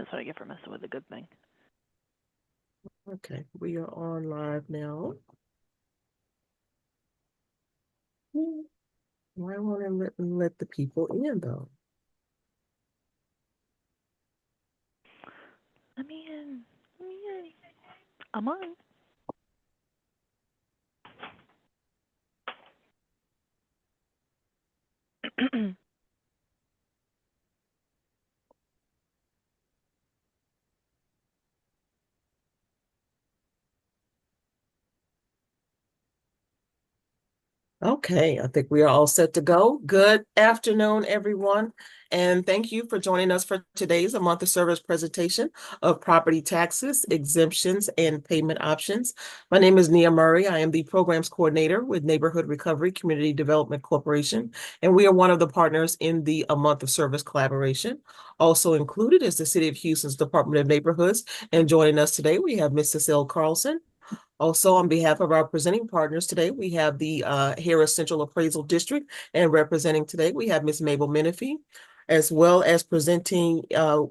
That's what I get for messing with a good thing. Okay, we are on live now. Why won't it let the people in though? Let me in. Let me in. I'm on. Okay, I think we are all set to go. Good afternoon, everyone. And thank you for joining us for today's A Month of Service presentation of property taxes, exemptions, and payment options. My name is Nia Murray. I am the programs coordinator with Neighborhood Recovery Community Development Corporation, and we are one of the partners in the A Month of Service collaboration. Also included is the City of Houston's Department of Neighborhoods. And joining us today, we have Ms. Cecile Carlson. Also, on behalf of our presenting partners today, we have the Harris Central Appraisal District, and representing today, we have Ms. Mabel Menifee, as well as presenting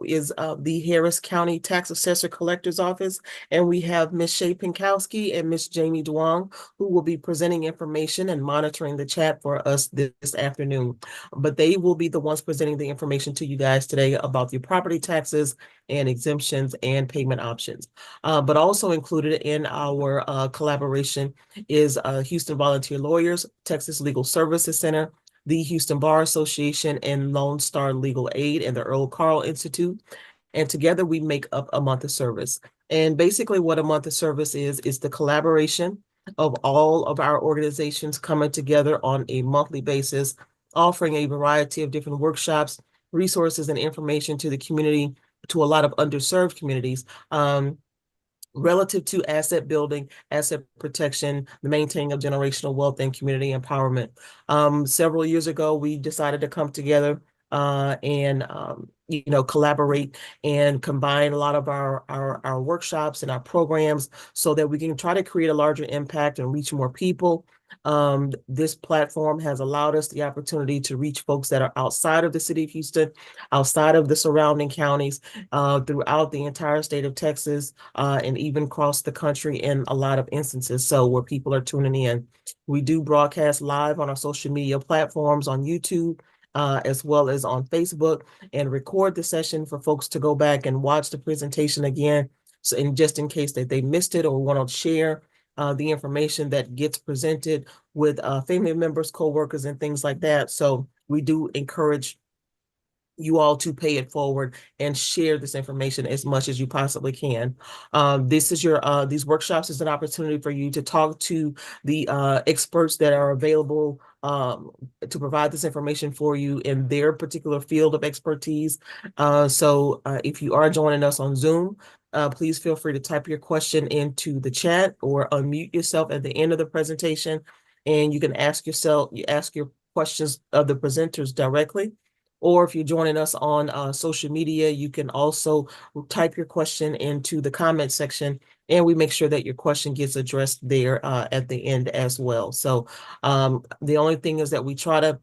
is the Harris County Tax Assessor Collector's Office, and we have Ms. Shay Pinkowski and Ms. Jamie Duong, who will be presenting information and monitoring the chat for us this afternoon. But they will be the ones presenting the information to you guys today about your property taxes and exemptions and payment options. But also included in our collaboration is Houston Volunteer Lawyers, Texas Legal Services Center, the Houston Bar Association, and Lone Star Legal Aid, and the Earl Carl Institute. And together we make up A Month of Service. And basically what A Month of Service is the collaboration of all of our organizations coming together on a monthly basis, offering a variety of different workshops, resources, and information to the community, to a lot of underserved communities. Relative to asset building, asset protection, the maintaining of generational wealth, and community empowerment. Several years ago, we decided to come together and collaborate and combine a lot of our workshops and our programs so that we can try to create a larger impact and reach more people. This platform has allowed us the opportunity to reach folks that are outside of the city of Houston, outside of the surrounding counties, throughout the entire state of Texas, and even across the country in a lot of instances. So where people are tuning in, we do broadcast live on our social media platforms on YouTube, as well as on Facebook, and record the session for folks to go back and watch the presentation again. So, and just in case that they missed it or want to share the information that gets presented with family members, coworkers, and things like that. So we do encourage you all to pay it forward and share this information as much as you possibly can. This is these workshops is an opportunity for you to talk to the experts that are available to provide this information for you in their particular field of expertise. So if you are joining us on Zoom, please feel free to type your question into the chat or unmute yourself at the end of the presentation, and you can ask your questions of the presenters directly. Or if you're joining us on social media, you can also type your question into the comment section, and we make sure that your question gets addressed there at the end as well. So the only thing is that we try to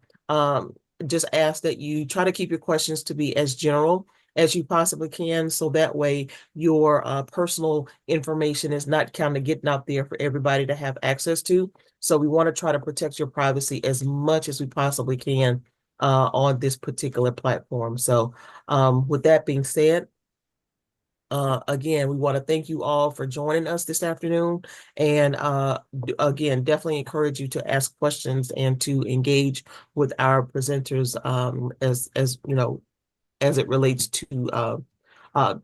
just ask that you try to keep your questions to be as general as you possibly can, so that way your personal information is not kind of getting out there for everybody to have access to. So we want to try to protect your privacy as much as we possibly can on this particular platform. So with that being said, again, we want to thank you all for joining us this afternoon. And again, definitely encourage you to ask questions and to engage with our presenters as you know, as it relates to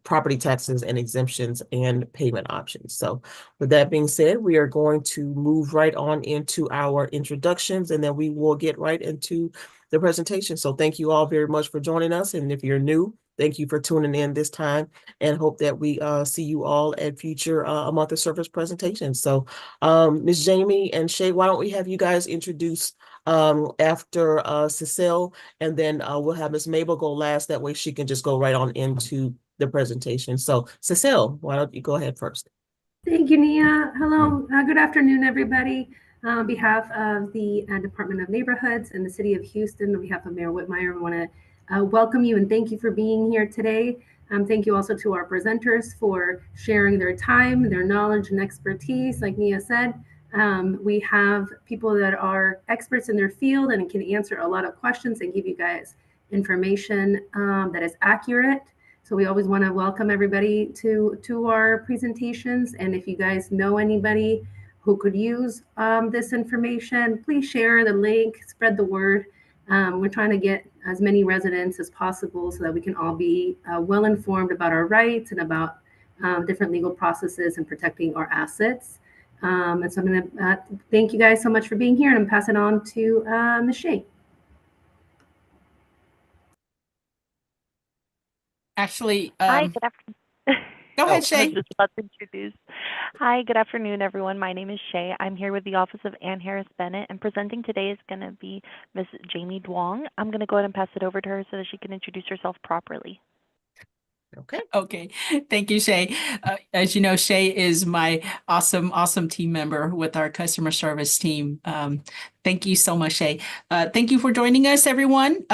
property taxes and exemptions and payment options. So with that being said, we are going to move right on into our introductions, and then we will get right into the presentation. So thank you all very much for joining us. And if you're new, thank you for tuning in this time, and hope that we see you all at future A Month of Service presentations. So Ms. Jamie and Shay, why don't we have you guys introduce after Cecile, and then we'll have Ms. Mabel go last. That way she can just go right on into the presentation. So Cecile, why don't you go ahead first? Thank you, Nia. Hello, good afternoon, everybody. On behalf of the Department of Neighborhoods and the City of Houston, on behalf of Mayor Whitmire, we want to welcome you and thank you for being here today. Thank you also to our presenters for sharing their time, their knowledge, and expertise. Like Mia said, we have people that are experts in their field and can answer a lot of questions and give you guys information that is accurate. So we always want to welcome everybody to our presentations. And if you guys know anybody who could use this information, please share the link, spread the word. We're trying to get as many residents as possible so that we can all be well informed about our rights and about different legal processes and protecting our assets. And so I'm going to thank you guys so much for being here, and I'm passing on to Ms. Shea. Actually, Hi, good afternoon. go ahead, Oh, Shay. I was just about to introduce. Hi, good afternoon, everyone. My name is Shay. I'm here with the Office of Ann Harris Bennett, and presenting today is going to be Ms. Jamie Duong. I'm going to go ahead and pass it over to her so that she can introduce herself properly. okay. Okay, thank you, Shay. As you know, Shay is my awesome team member with our customer service team. Thank you so much, Shay. Thank you for joining us, everyone.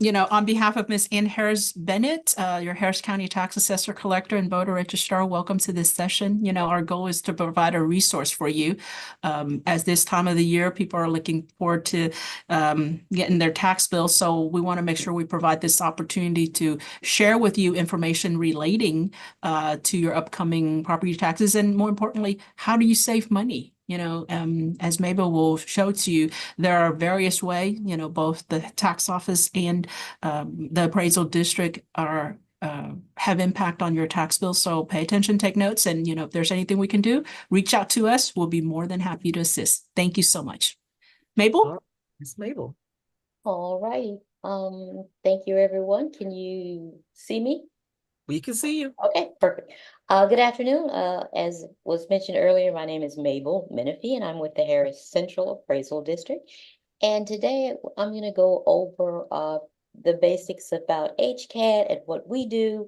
On behalf of Ms. Ann Harris Bennett, your Harris County Tax Assessor, Collector, and Voter Registrar, welcome to this session. Our goal is to provide a resource for you. As this time of the year, people are looking forward to getting their tax bill. So we want to make sure we provide this opportunity to share with you information relating to your upcoming property taxes. And more importantly, how do you save money? As Mabel will show to you, there are various ways, both the tax office and the appraisal district have impact on your tax bill. So pay attention, take notes, and if there's anything we can do, reach out to us. We'll be more than happy to assist. Thank you so much. Mabel? Miss Mabel. All righty. Thank you, everyone. Can you see me? We can see you. Okay, perfect. Good afternoon. As was mentioned earlier, my name is Mabel Menifee, and I'm with the Harris Central Appraisal District. And today I'm going to go over the basics about HCAT and what we do,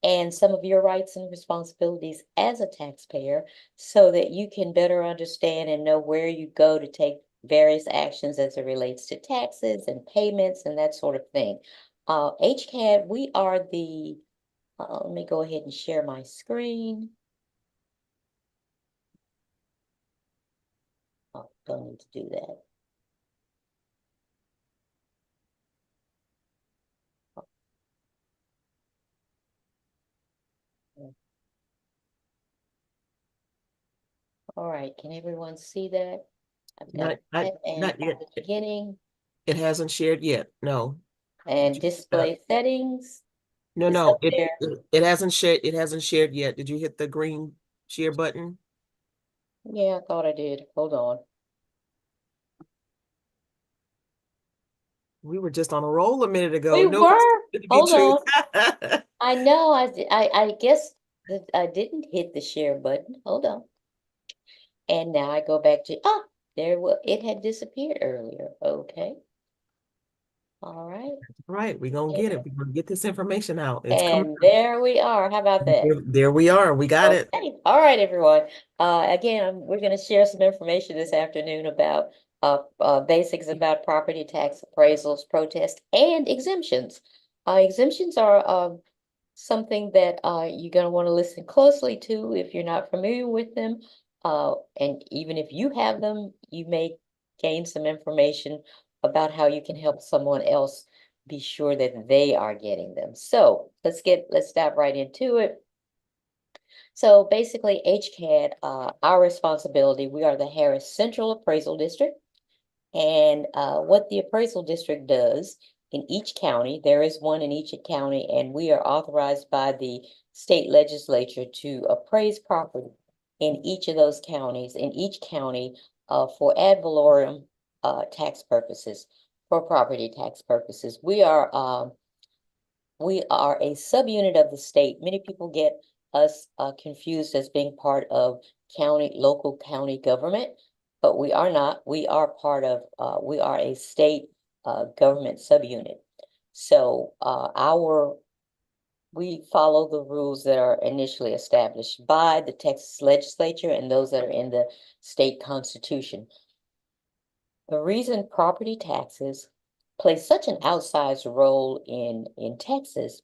and some of your rights and responsibilities as a taxpayer, so that you can better understand and know where you go to take various actions as it relates to taxes and payments and that sort of thing. HCAT, we are the let me go ahead and share my screen. Oh, don't need to do that. All right, can everyone see that? I've got Not, and not yet. the beginning It hasn't shared yet. No. and display settings. No, It's no. up there. It hasn't shared. It hasn't shared yet. Did you hit the green share button? Yeah, I thought I did. Hold on. We were just on a roll a minute ago. We No, it's were. too good to be Hold true. on. I know. I guess that I didn't hit the share button. Hold on. And now I go back to it had disappeared earlier. Okay. All right. Right, we're gonna get it. We're gonna get this information out. It's coming. And there we are. How about that? There we are. We got it. Okay. All right, everyone. Again, we're going to share some information this afternoon about basics about property tax appraisals, protests, and exemptions. Exemptions are something that you're going to want to listen closely to if you're not familiar with them. And even if you have them, you may gain some information about how you can help someone else be sure that they are getting them. So let's dive right into it. So basically, HCAD, our responsibility, we are the Harris Central Appraisal District. And what the appraisal district does in each county, there is one in each county, and we are authorized by the state legislature to appraise property in each of those counties, in each county for ad valorem tax purposes, for property tax purposes. We are a subunit of the state. Many people get us confused as being part of local county government, but we are not. We are part of, we are a state government subunit. So we follow the rules that are initially established by the Texas legislature and those that are in the state constitution. The reason property taxes play such an outsized role in Texas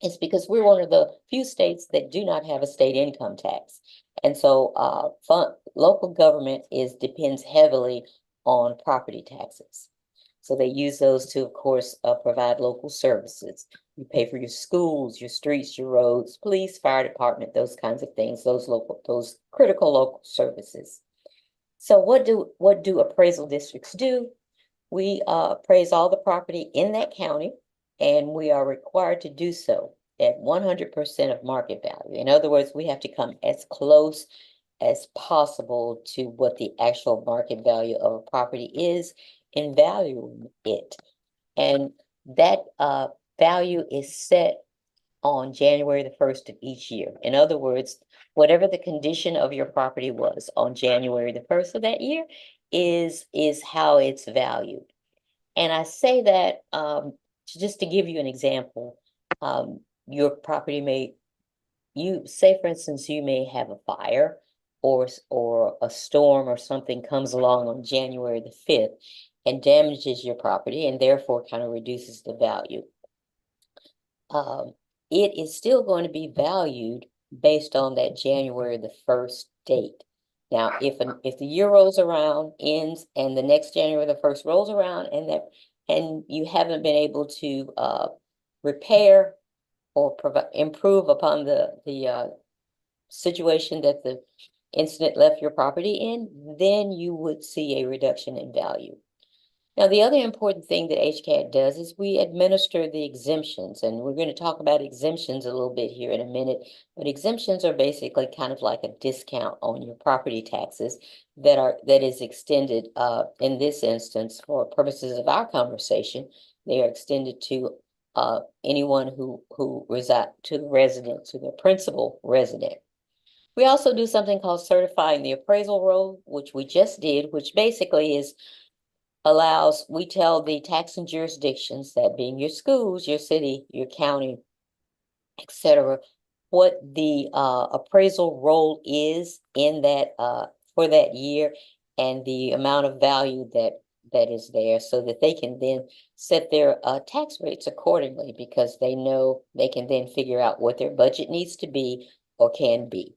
It's because we're one of the few states that do not have a state income tax. And so local government depends heavily on property taxes. So they use those to, of course, provide local services. You pay for your schools, your streets, your roads, police, fire department, those kinds of things, those critical local services. So what do appraisal districts do? We appraise all the property in that county, and we are required to do so at 100% of market value. In other words, we have to come as close as possible to what the actual market value of a property is in valuing it. And that value is set on January the 1st of each year. In other words, whatever the condition of your property was on January the 1st of that year is how it's valued. And I say that just to give you an example. Your property say for instance, you may have a fire or a storm or something comes along on January the 5th and damages your property and therefore kind of reduces the value. It is still going to be valued based on that January the 1st date. Now, if the year rolls around, ends, and the next January the 1st rolls around, and you haven't been able to repair or improve upon the situation that the incident left your property in, then you would see a reduction in value. Now, the other important thing that HCAD does is we administer the exemptions, and we're going to talk about exemptions a little bit here in a minute, but exemptions are basically kind of like a discount on your property taxes that is extended in this instance for purposes of our conversation. They are extended to anyone who reside to the resident, to the principal resident. We also do something called certifying the appraisal roll, which we just did, which basically we tell the taxing jurisdictions, that being your schools, your city, your county, etc., what the appraisal roll is in that for that year and the amount of value that is there, so that they can then set their tax rates accordingly, because they know they can then figure out what their budget needs to be or can be.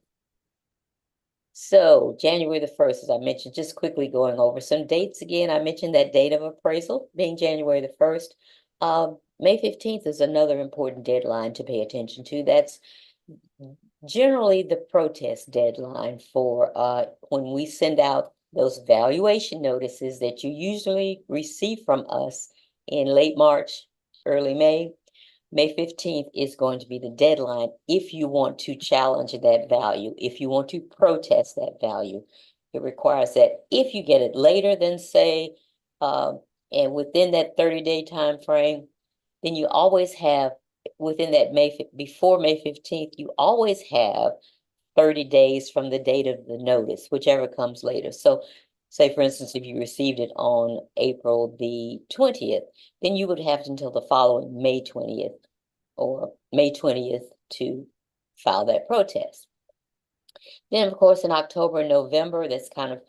So January the 1st, as I mentioned, just quickly going over some dates again. I mentioned that date of appraisal being January the 1st. May 15th is another important deadline to pay attention to. That's generally the protest deadline for when we send out those valuation notices that you usually receive from us in late March, early May. May 15th is going to be the deadline if you want to challenge that value, if you want to protest that value. It requires that if you get it later than, say, and within that 30-day time frame, then you always have, within that before May 15th, you always have 30 days from the date of the notice, whichever comes later. So say, for instance, if you received it on April the 20th, then you would have until the following May 20th or May 20th to file that protest. Then, of course, in October and November, that's kind of,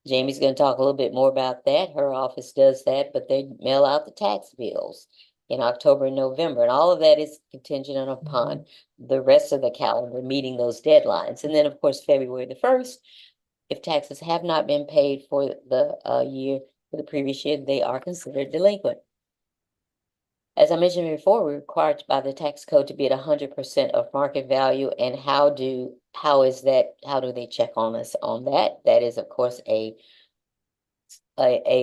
Jamie's going to talk a little bit more about that. Her office does that, but they mail out the tax bills in October and November. And all of that is contingent upon the rest of the calendar meeting those deadlines. And then, of course, February the 1st, if taxes have not been paid for the for the previous year, they are considered delinquent. As I mentioned before, we're required by the tax code to be at 100% of market value. And how do they check on us on that? That is, of course, a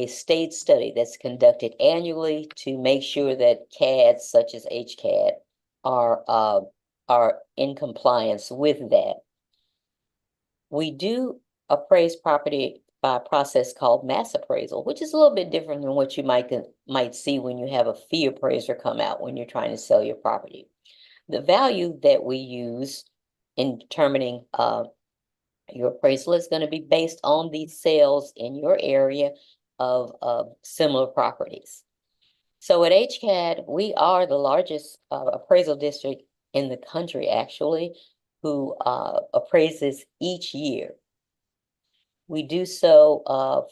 state study that's conducted annually to make sure that CADs such as HCAD are in compliance with that. We do appraise property by a process called mass appraisal, which is a little bit different than what you might see when you have a fee appraiser come out when you're trying to sell your property. The value that we use in determining your appraisal is going to be based on the sales in your area of similar properties. So at HCAD, we are the largest appraisal district in the country, actually, who appraises each year. We do so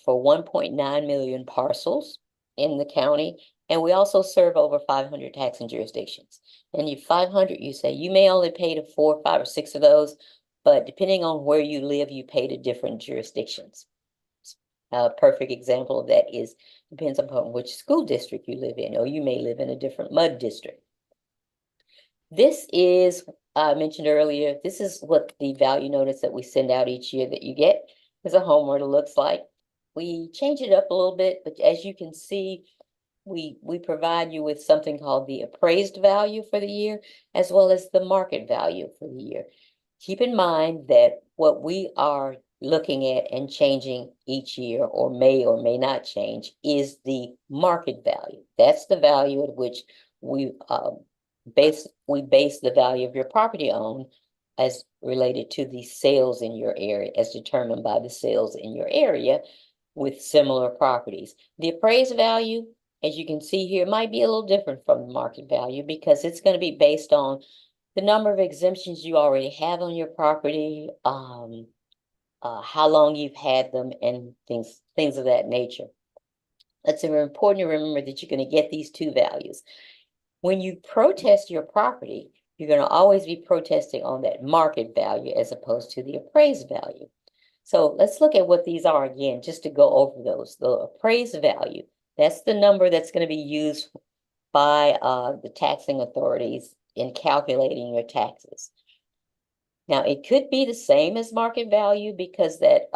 for 1.9 million parcels in the county And we also serve over 500 taxing jurisdictions. And you 500, you say you may only pay to 4, 5, or 6 of those, but depending on where you live, you pay to different jurisdictions. A perfect example of that is depends upon which school district you live in, or you may live in a different MUD district. This is, I mentioned earlier, this is what the value notice that we send out each year that you get as a homeowner looks like. We change it up a little bit, but as you can see, we provide you with something called the appraised value for the year, as well as the market value for the year. Keep in mind that what we are looking at and changing each year, or may not change, is the market value. That's the value at which we base the value of your property owned as related to the sales in your area, as determined by the sales in your area with similar properties. The appraised value, as you can see here, might be a little different from the market value because it's going to be based on the number of exemptions you already have on your property, how long you've had them, and things of that nature. It's important to remember that you're going to get these two values. When you protest your property, you're going to always be protesting on that market value as opposed to the appraised value. So let's look at what these are again, just to go over those. The appraised value, that's the number that's going to be used by the taxing authorities in calculating your taxes. Now, it could be the same as market value because that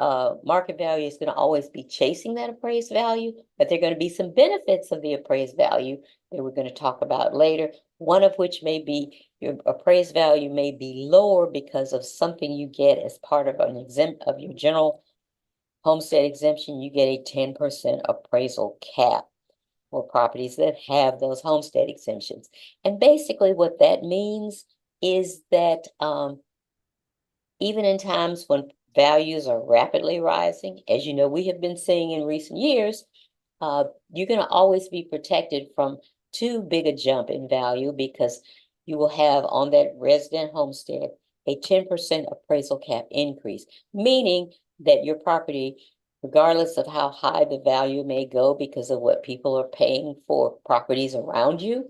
market value is going to always be chasing that appraised value, but there are going to be some benefits of the appraised value that we're going to talk about later, one of which may be your appraised value may be lower because of something you get as part of an of your general homestead exemption. You get a 10% appraisal cap for properties that have those homestead exemptions. And basically what that means is that even in times when values are rapidly rising, as you know, we have been seeing in recent years, you're going to always be protected from too big a jump in value because you will have on that resident homestead a 10% appraisal cap increase, meaning that your property, regardless of how high the value may go because of what people are paying for properties around you,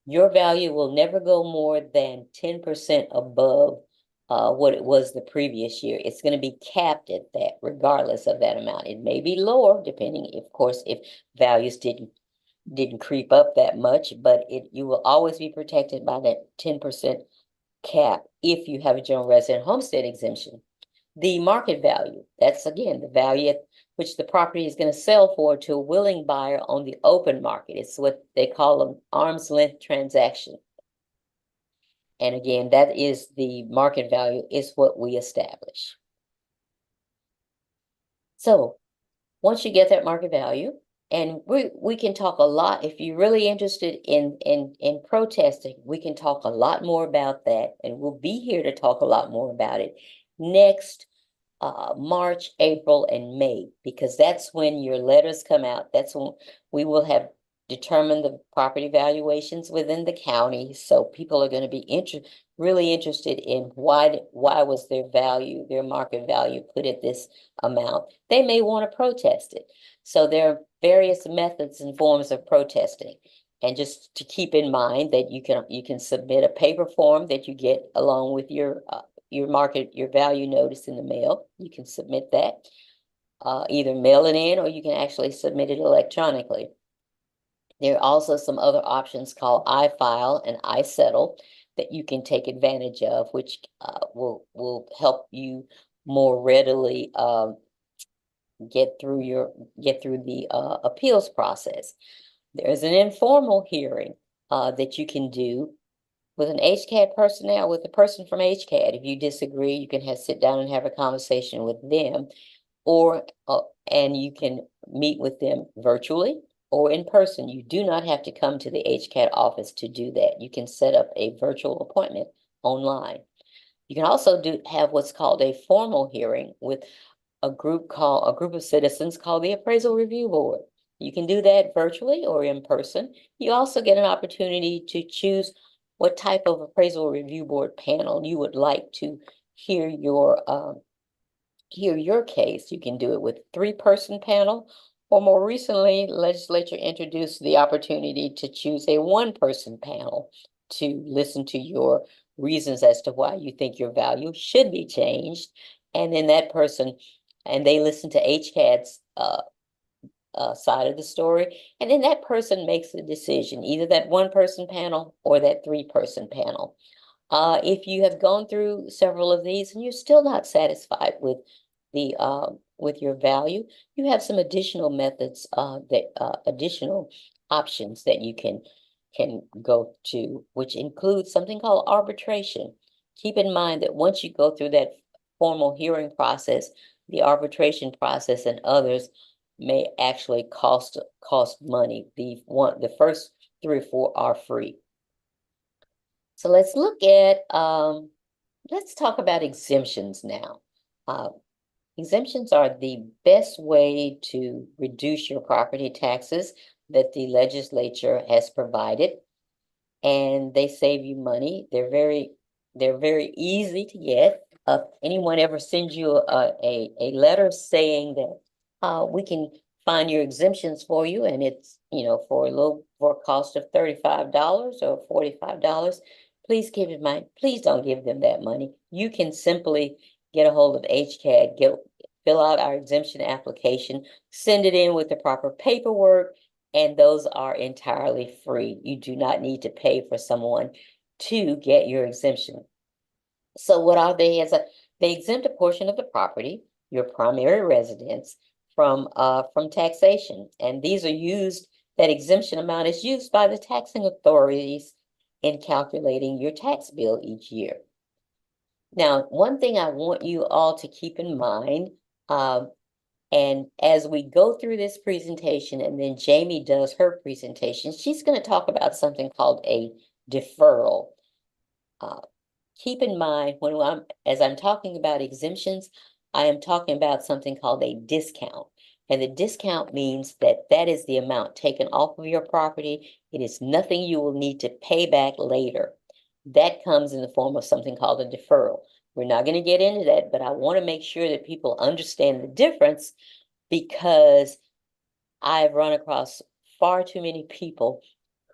your value will never go more than 10% above what it was the previous year. It's going to be capped at that, regardless of that amount. It may be lower, depending, of course, if values didn't creep up that much, but you will always be protected by that 10% cap if you have a general resident homestead exemption. The market value, that's again the value at which the property is going to sell for to a willing buyer on the open market. It's what they call an arm's length transaction. And again, that is the market value is what we establish. So once you get that market value, and we can talk a lot, if you're really interested in protesting, we can talk a lot more about that, and we'll be here to talk a lot more about it next March, April, and May, because that's when your letters come out. That's when we will have determined the property valuations within the county. So people are going to be really interested in why was their value, their market value put at this amount. They may want to protest it. So there are various methods and forms of protesting. And just to keep in mind that you can submit a paper form that you get along with your value notice in the mail. You can submit that, either mail it in or you can actually submit it electronically. There are also some other options called iFile and iSettle that you can take advantage of, which will help you more readily get through the appeals process. There's an informal hearing that you can do with an HCAD personnel, with a person from HCAD. If you disagree, you can sit down and have a conversation with them, and you can meet with them virtually or in person. You do not have to come to the HCAD office to do that. You can set up a virtual appointment online. You can also have what's called a formal hearing with a group of citizens called the Appraisal Review Board. You can do that virtually or in person. You also get an opportunity to choose what type of Appraisal Review Board panel you would like to hear your case. You can do it with a 3-person panel, Or more recently, legislature introduced the opportunity to choose a one-person panel to listen to your reasons as to why you think your value should be changed. And then that person, and they listen to HCAD's side of the story. And then that person makes the decision, either that one-person panel or that three-person panel. If you have gone through several of these and you're still not satisfied with the with your value, you have some additional methods additional options that you can go to, which includes something called arbitration. Keep in mind that once you go through that formal hearing process, the arbitration process and others may actually cost money. The first 3 or 4 are free. So let's look at let's talk about exemptions now. Exemptions are the best way to reduce your property taxes that the legislature has provided, and they save you money. They're very easy to get. Anyone ever sends you a letter saying that we can find your exemptions for you, and it's for a cost of $35 or $45, please keep in mind, please don't give them that money. You can simply get a hold of HCAD, fill out our exemption application, send it in with the proper paperwork, and those are entirely free. You do not need to pay for someone to get your exemption. So what are they? They exempt a portion of the property, your primary residence, from taxation. And these are used, that exemption amount is used by the taxing authorities in calculating your tax bill each year. Now, one thing I want you all to keep in mind, and as we go through this presentation, and then Jamie does her presentation, she's going to talk about something called a deferral. Keep in mind, as I'm talking about exemptions, I am talking about something called a discount. And the discount means that that is the amount taken off of your property. It is nothing you will need to pay back later. That comes in the form of something called a deferral. We're not going to get into that, but I want to make sure that people understand the difference, because I've run across far too many people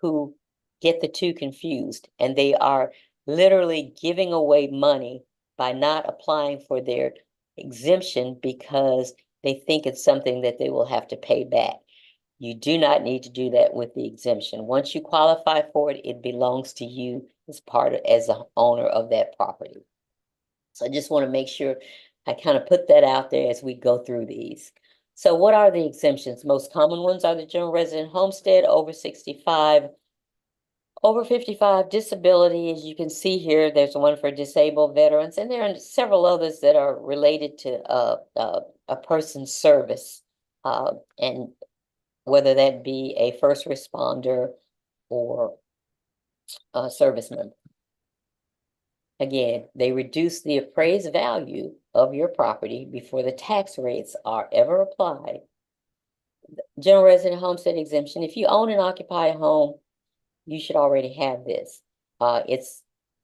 who get the two confused, and they are literally giving away money by not applying for their exemption because they think it's something that they will have to pay back. You do not need to do that with the exemption. Once you qualify for it, it belongs to you as the owner of that property. So I just want to make sure I kind of put that out there as we go through these. So what are the exemptions? Most common ones are the general resident homestead, over 65, over 55, disability. As you can see here, there's one for disabled veterans, and there are several others that are related to a person's service, and whether that be a first responder or a service member. Again, they reduce the appraised value of your property before the tax rates are ever applied. General resident homestead exemption. If you own and occupy a home, you should already have this. It's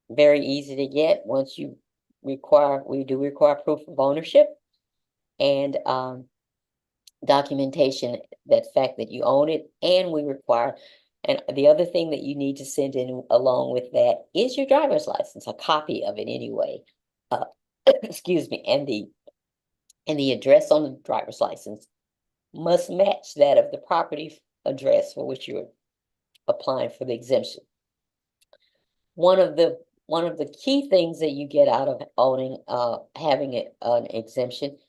very easy to get once we do require proof of ownership and documentation, that fact that you own it, and we require, and the other thing that you need to send in along with that is your driver's license, a copy of it anyway. Excuse me, and the address on the driver's license must match that of the property address for which you're applying for the exemption. One of the key things that you get out of owning, having an exemption,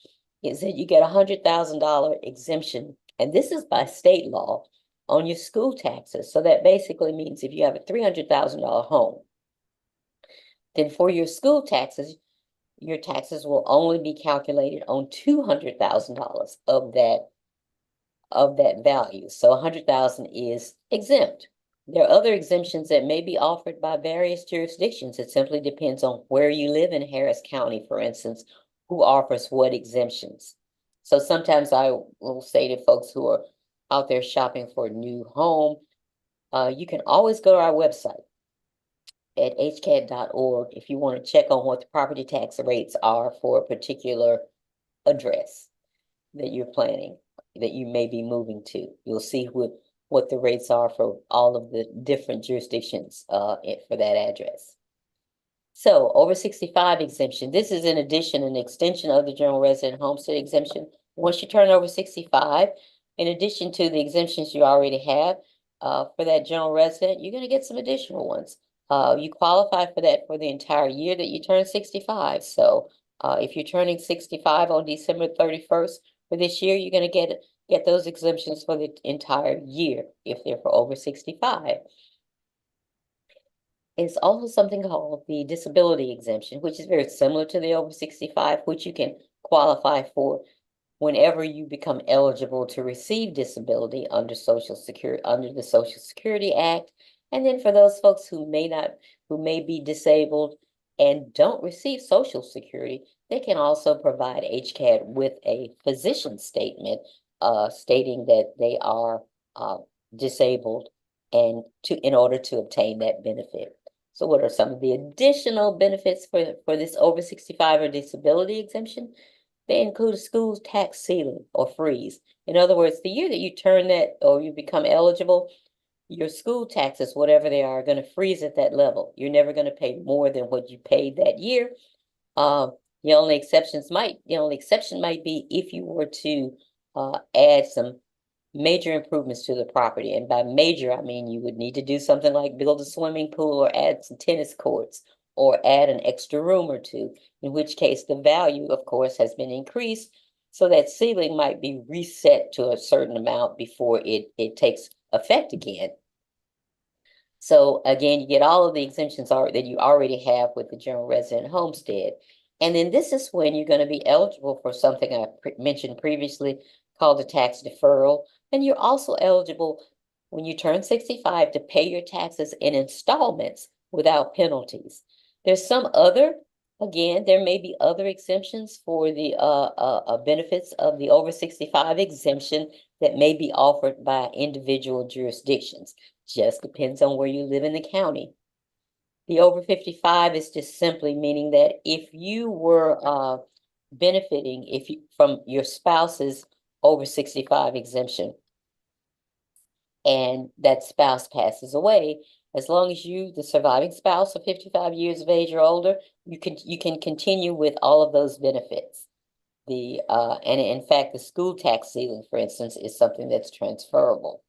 is that you get $100,000 exemption, and this is by state law, on your school taxes. So that basically means if you have a $300,000 home, then for your school taxes, your taxes will only be calculated on $200,000 of that value. So $100,000 is exempt. There are other exemptions that may be offered by various jurisdictions. It simply depends on where you live in Harris County, for instance, who offers what exemptions. So sometimes I will say to folks who are out there shopping for a new home, you can always go to our website at hcad.org if you want to check on what the property tax rates are for a particular address that you're planning. that you may be moving to. You'll see what the rates are for all of the different jurisdictions for that address. So over 65 exemption, this is in addition an extension of the general resident homestead exemption. Once you turn over 65, in addition to the exemptions you already have for that general resident, you're going to get some additional ones. You qualify for that for the entire year that you turn 65. So if you're turning 65 on December 31st for this year, you're going to get those exemptions for the entire year if they're for over 65. It's also something called the disability exemption, which is very similar to the over 65, which you can qualify for whenever you become eligible to receive disability under under the Social Security Act. And then for those folks who may be disabled and don't receive Social Security, they can also provide HCAD with a physician statement stating that they are disabled and in order to obtain that benefit. So what are some of the additional benefits for this over 65 or disability exemption? They include a school tax ceiling or freeze. In other words, the year that you turn that or you become eligible, your school taxes, whatever they are going to freeze at that level. You're never going to pay more than what you paid that year. The only exception might be if you were to add some major improvements to the property. And by major, I mean you would need to do something like build a swimming pool or add some tennis courts or add an extra room or two, in which case the value, of course, has been increased. So that ceiling might be reset to a certain amount before it takes effect again. So again, you get all of the exemptions that you already have with the general resident homestead. And then this is when you're going to be eligible for something I mentioned previously called a tax deferral. And you're also eligible when you turn 65 to pay your taxes in installments without penalties. There's there may be other exemptions for the benefits of the over 65 exemption that may be offered by individual jurisdictions. Just depends on where you live in the county. The over 55 is just simply meaning that if you were benefiting from your spouse's over 65 exemption and that spouse passes away, as long as the surviving spouse of 55 years of age or older, you can continue with all of those benefits. And in fact, the school tax ceiling, for instance, is something that's transferable.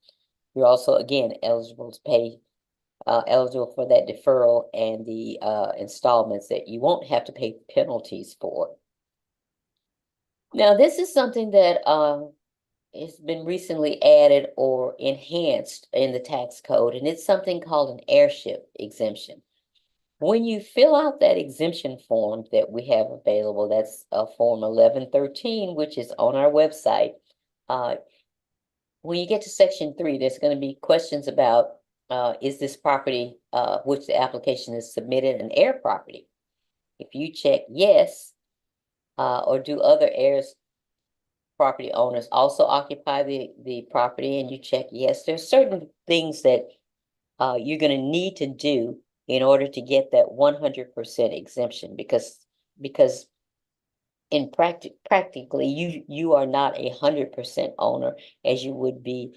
You're also, again, eligible for that deferral and the installments that you won't have to pay penalties for. Now, this is something that has been recently added or enhanced in the tax code, and it's something called an heirship exemption. When you fill out that exemption form that we have available, that's form 1113, which is on our website. When you get to section 3, there's going to be questions about is this property, which the application is submitted, an heir property? If you check yes, or do other heirs, property owners also occupy the property, and you check yes, there's certain things that you're going to need to do in order to get that 100% exemption, because in practically you are not 100% owner as you would be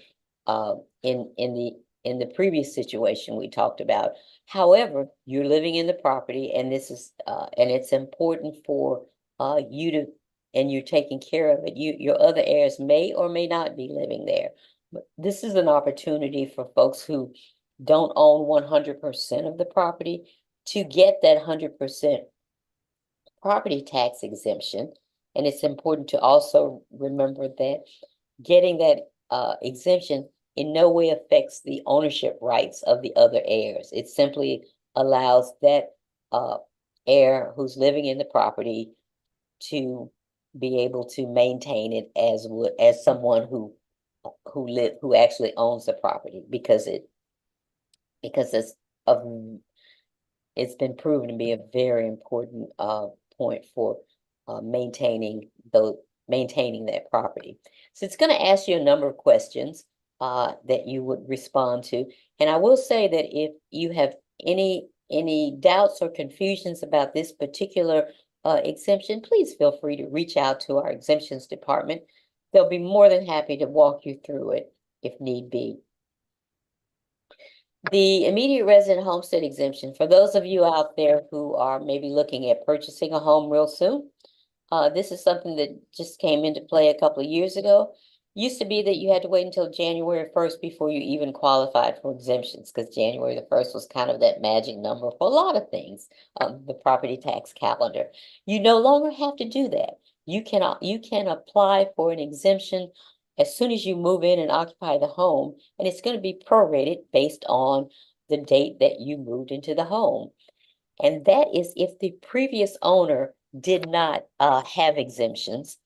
in the previous situation we talked about. However, you're living in the property, and this is and it's important for you to, and you're taking care of it. Your other heirs may or may not be living there. But this is an opportunity for folks who don't own 100% of the property to get that 100% property tax exemption. And it's important to also remember that getting that exemption in no way affects the ownership rights of the other heirs. It simply allows that heir who's living in the property to be able to maintain it as someone who actually owns the property, because it's been proven to be a very important point for maintaining that property. So it's going to ask you a number of questions that you would respond to. And I will say that if you have any doubts or confusions about this particular exemption, please feel free to reach out to our exemptions department. they'll be more than happy to walk you through it if need be. The immediate resident homestead exemption, for those of you out there who are maybe looking at purchasing a home real soon, this is something that just came into play a couple of years ago. Used to be that you had to wait until January 1st before you even qualified for exemptions, because January the 1st was kind of that magic number for a lot of things, the property tax calendar. You no longer have to do that. You can apply for an exemption as soon as you move in and occupy the home, and it's going to be prorated based on the date that you moved into the home. And that is if the previous owner did not have exemptions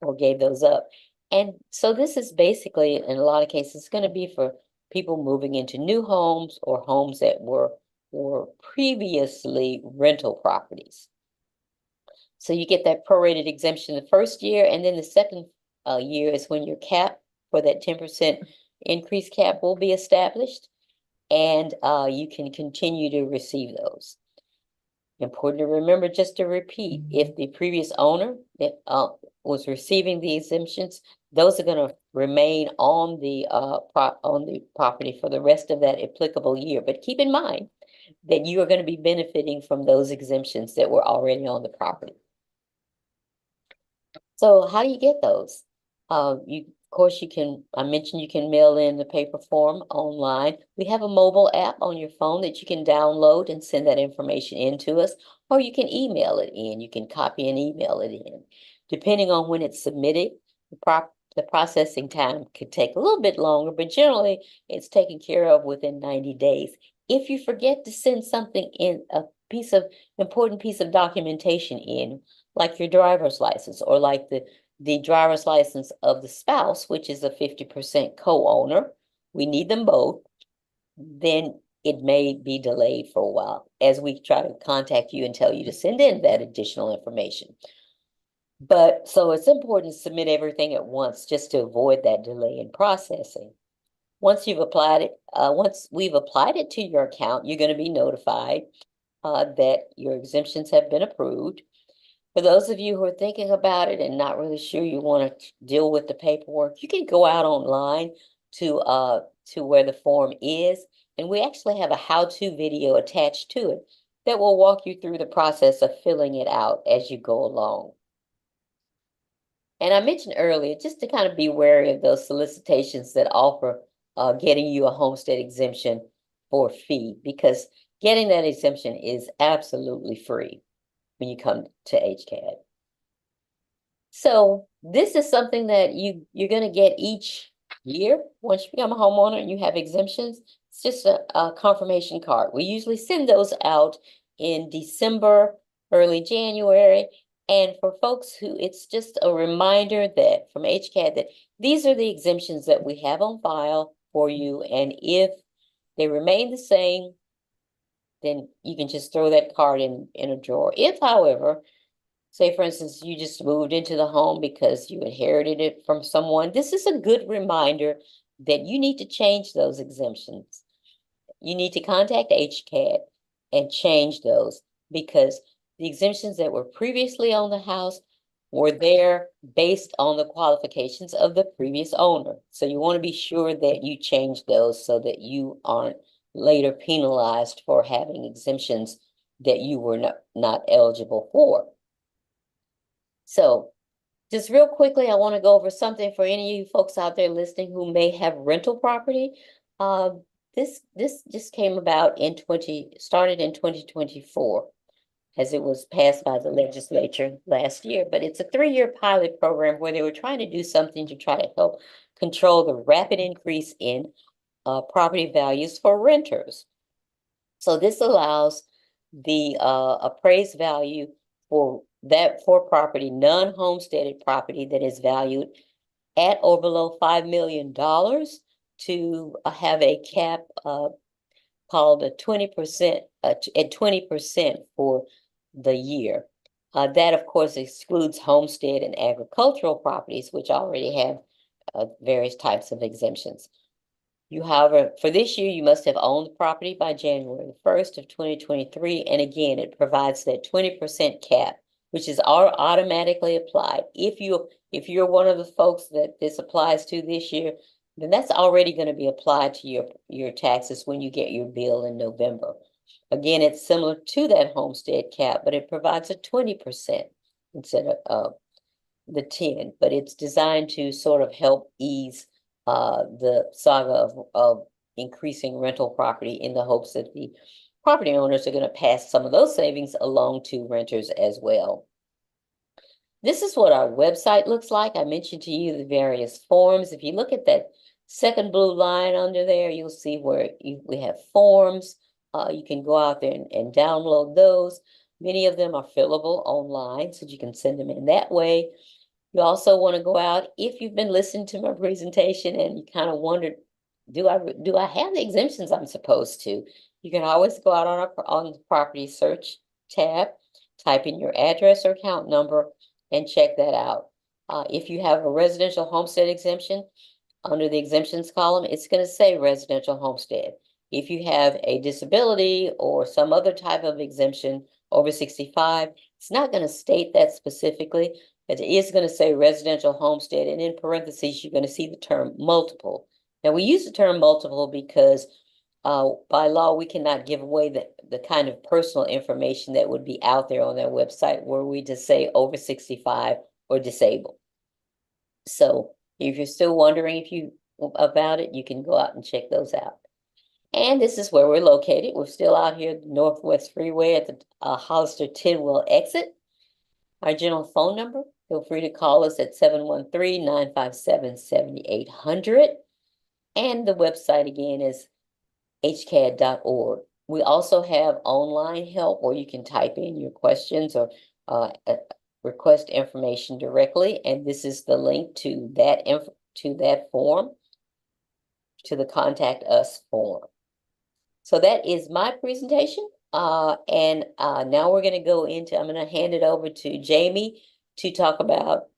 or gave those up. And so this is basically, in a lot of cases, going to be for people moving into new homes or homes that were previously rental properties. So you get that prorated exemption the first year, and then the second year is when your cap for that 10% increase cap will be established, and you can continue to receive those. Important to remember, just to repeat, if the previous owner was receiving the exemptions, those are going to remain on the property for the rest of that applicable year. But keep in mind that you are going to be benefiting from those exemptions that were already on the property. So how do you get those? Of course, I mentioned you can mail in the paper form online. We have a mobile app on your phone that you can download and send that information in to us, or you can email it in. You can copy and email it in. Depending on when it's submitted, the processing time could take a little bit longer, but generally it's taken care of within 90 days. If you forget to send something in, important piece of documentation in, like your driver's license, or like the driver's license of the spouse, which is a 50% co-owner, we need them both, then it may be delayed for a while as we try to contact you and tell you to send in that additional information. But so it's important to submit everything at once just to avoid that delay in processing. Once we've applied it to your account, you're going to be notified that your exemptions have been approved. For those of you who are thinking about it and not really sure you want to deal with the paperwork, you can go out online to where the form is, and we actually have a how-to video attached to it that will walk you through the process of filling it out as you go along. And I mentioned earlier, just to kind of be wary of those solicitations that offer getting you a homestead exemption for a fee, because getting that exemption is absolutely free when you come to HCAD. So this is something that you're going to get each year. Once you become a homeowner and you have exemptions, it's just a confirmation card. We usually send those out in December, early January. And for folks who, it's just a reminder that from HCAD that these are the exemptions that we have on file for you. And if they remain the same, then you can just throw that card in a drawer. If, however, say for instance, you just moved into the home because you inherited it from someone, this is a good reminder that you need to change those exemptions. You need to contact HCAD and change those, because the exemptions that were previously on the house were there based on the qualifications of the previous owner. So you want to be sure that you change those so that you aren't later penalized for having exemptions that you were not eligible for. So just real quickly, I want to go over something for any of you folks out there listening who may have rental property. This just came about started in 2024. As it was passed by the legislature last year, but it's a 3-year pilot program where they were trying to do something to try to help control the rapid increase in property values for renters. So this allows the appraised value for property, non-homesteaded property that is valued at or below $5 million to have a cap called a 20% at 20% for the year. That, of course, excludes homestead and agricultural properties, which already have various types of exemptions. However, for this year, you must have owned the property by January 1st of 2023. And again, it provides that 20% cap which is automatically applied. If you're one of the folks that this applies to this year, then that's already going to be applied to your taxes when you get your bill in November. Again, it's similar to that homestead cap, but it provides a 20% instead of the 10, but it's designed to sort of help ease the saga of increasing rental property in the hopes that the property owners are going to pass some of those savings along to renters as well. This is what our website looks like. I mentioned to you the various forms. If you look at that second blue line under there, you'll see where we have forms. You can go out there and download those. Many of them are fillable online, so you can send them in that way. You also want to go out, if you've been listening to my presentation and you kind of wondered, do I have the exemptions I'm supposed to? You can always go out on the property search tab, type in your address or account number, and check that out. If you have a residential homestead exemption, under the exemptions column, it's going to say residential homestead. If you have a disability or some other type of exemption over 65, it's not going to state that specifically, but it is going to say residential homestead, and in parentheses, you're going to see the term multiple. Now, we use the term multiple because by law, we cannot give away the kind of personal information that would be out there on their website were we to say over 65 or disabled. So if you're still wondering about it, you can go out and check those out. And this is where we're located. We're still out here at the Northwest Freeway at the Hollister Tidwell exit. Our general phone number, feel free to call us at 713-957-7800. And the website again is hcad.org. We also have online help where you can type in your questions or request information directly. And this is the link to that form, to the Contact Us form. So that is my presentation. And now we're going to go into, I'm going to hand it over to Jamie to talk about,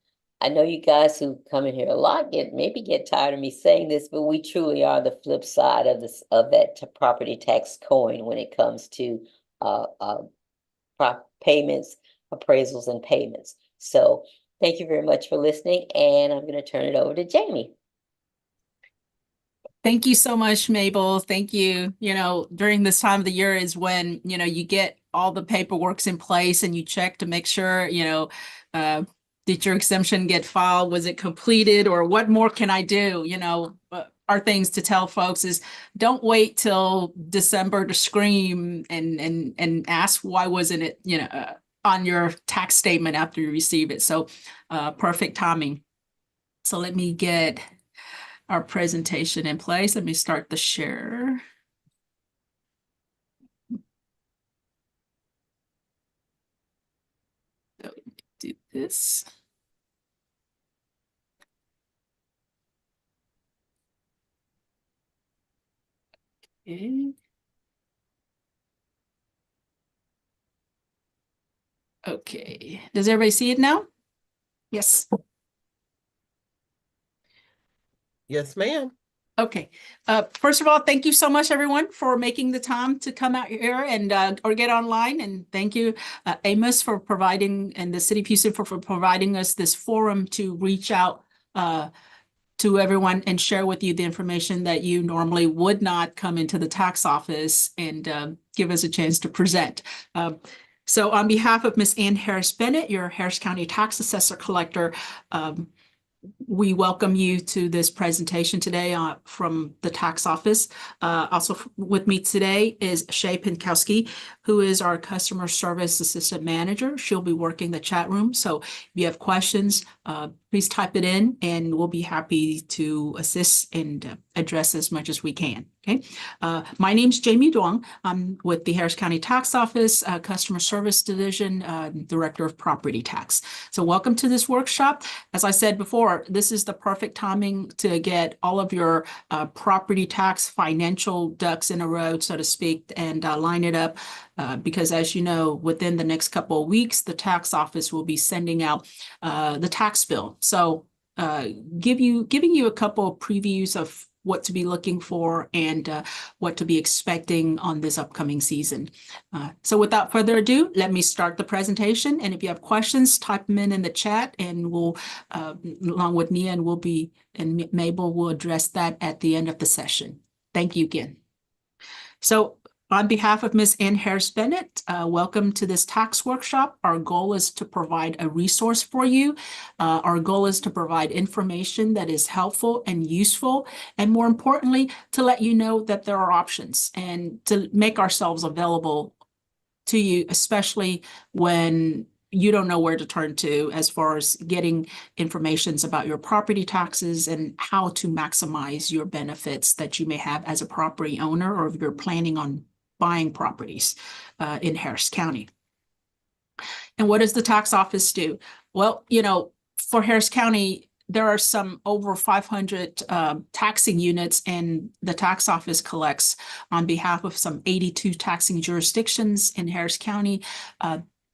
I know you guys who come in here a lot maybe get tired of me saying this, but we truly are the flip side of that property tax coin when it comes to payments, appraisals, and payments. So thank you very much for listening, and I'm going to turn it over to Jamie. Thank you so much, Mabel. Thank you. You know, during this time of the year is when, you know, you get all the paperwork's in place and you check to make sure, you know, did your exemption get filed? Was it completed? Or what more can I do? You know, our things to tell folks is don't wait till December to scream and ask why wasn't it, you know, on your tax statement after you receive it. So perfect timing. So let me get our presentation in place. Let me start the share. So do this. Okay. Okay. Does everybody see it now? Yes. Yes, ma'am. Okay. First of all, thank you so much, everyone, for making the time to come out here and or get online. And thank you, AMOS, for providing, and the City of Houston for providing us this forum to reach out to everyone and share with you the information that you normally would not come into the tax office and give us a chance to present. So on behalf of Ms. Ann Harris-Bennett, your Harris County Tax Assessor Collector, we welcome you to this presentation today from the tax office. Also with me today is Shay Pinkowski, who is our customer service assistant manager. She'll be working the chat room. So if you have questions, please type it in and we'll be happy to assist and address as much as we can. Okay. My name's Jamie Duong. I'm with the Harris County Tax Office, Customer Service Division, Director of Property Tax. So welcome to this workshop. As I said before, this is the perfect timing to get all of your property tax financial ducks in a row, so to speak, and line it up. Because as you know, within the next couple of weeks, the tax office will be sending out the tax bill. So giving you a couple of previews of what to be looking for and what to be expecting on this upcoming season. So without further ado, let me start the presentation. And if you have questions, type them in the chat, and we'll, along with Nia and Mabel, will address that at the end of the session. Thank you again. So on behalf of Ms. Ann Harris-Bennett, welcome to this tax workshop. Our goal is to provide a resource for you. Our goal is to provide information that is helpful and useful, and more importantly, to let you know that there are options and to make ourselves available to you, especially when you don't know where to turn to as far as getting information about your property taxes and how to maximize your benefits that you may have as a property owner, or if you're planning on buying properties in Harris County. And what does the tax office do? Well, you know, for Harris County, there are some over 500 taxing units, and the tax office collects on behalf of some 82 taxing jurisdictions in Harris County.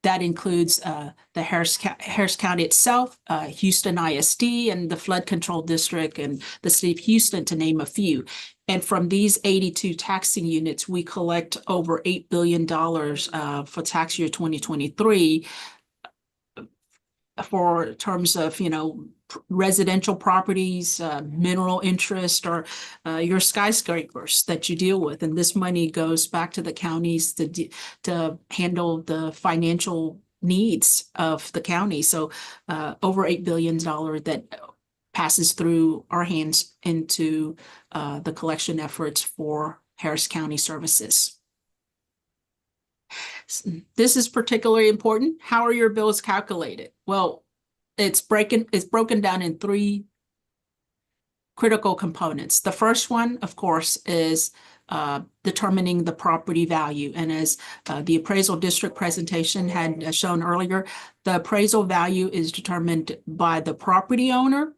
That includes the Harris County itself, Houston ISD, and the Flood Control District, and the City of Houston, to name a few. And from these 82 taxing units, we collect over $8 billion for tax year 2023 for terms of, you know, residential properties, mineral interest, or your skyscrapers that you deal with. And this money goes back to the counties to handle the financial needs of the county. So over $8 billion that passes through our hands into the collection efforts for Harris County services. This is particularly important. How are your bills calculated? Well, it's broken down in three critical components. The first one, of course, is determining the property value. And as the appraisal district presentation had shown earlier, the appraisal value is determined by the property owner,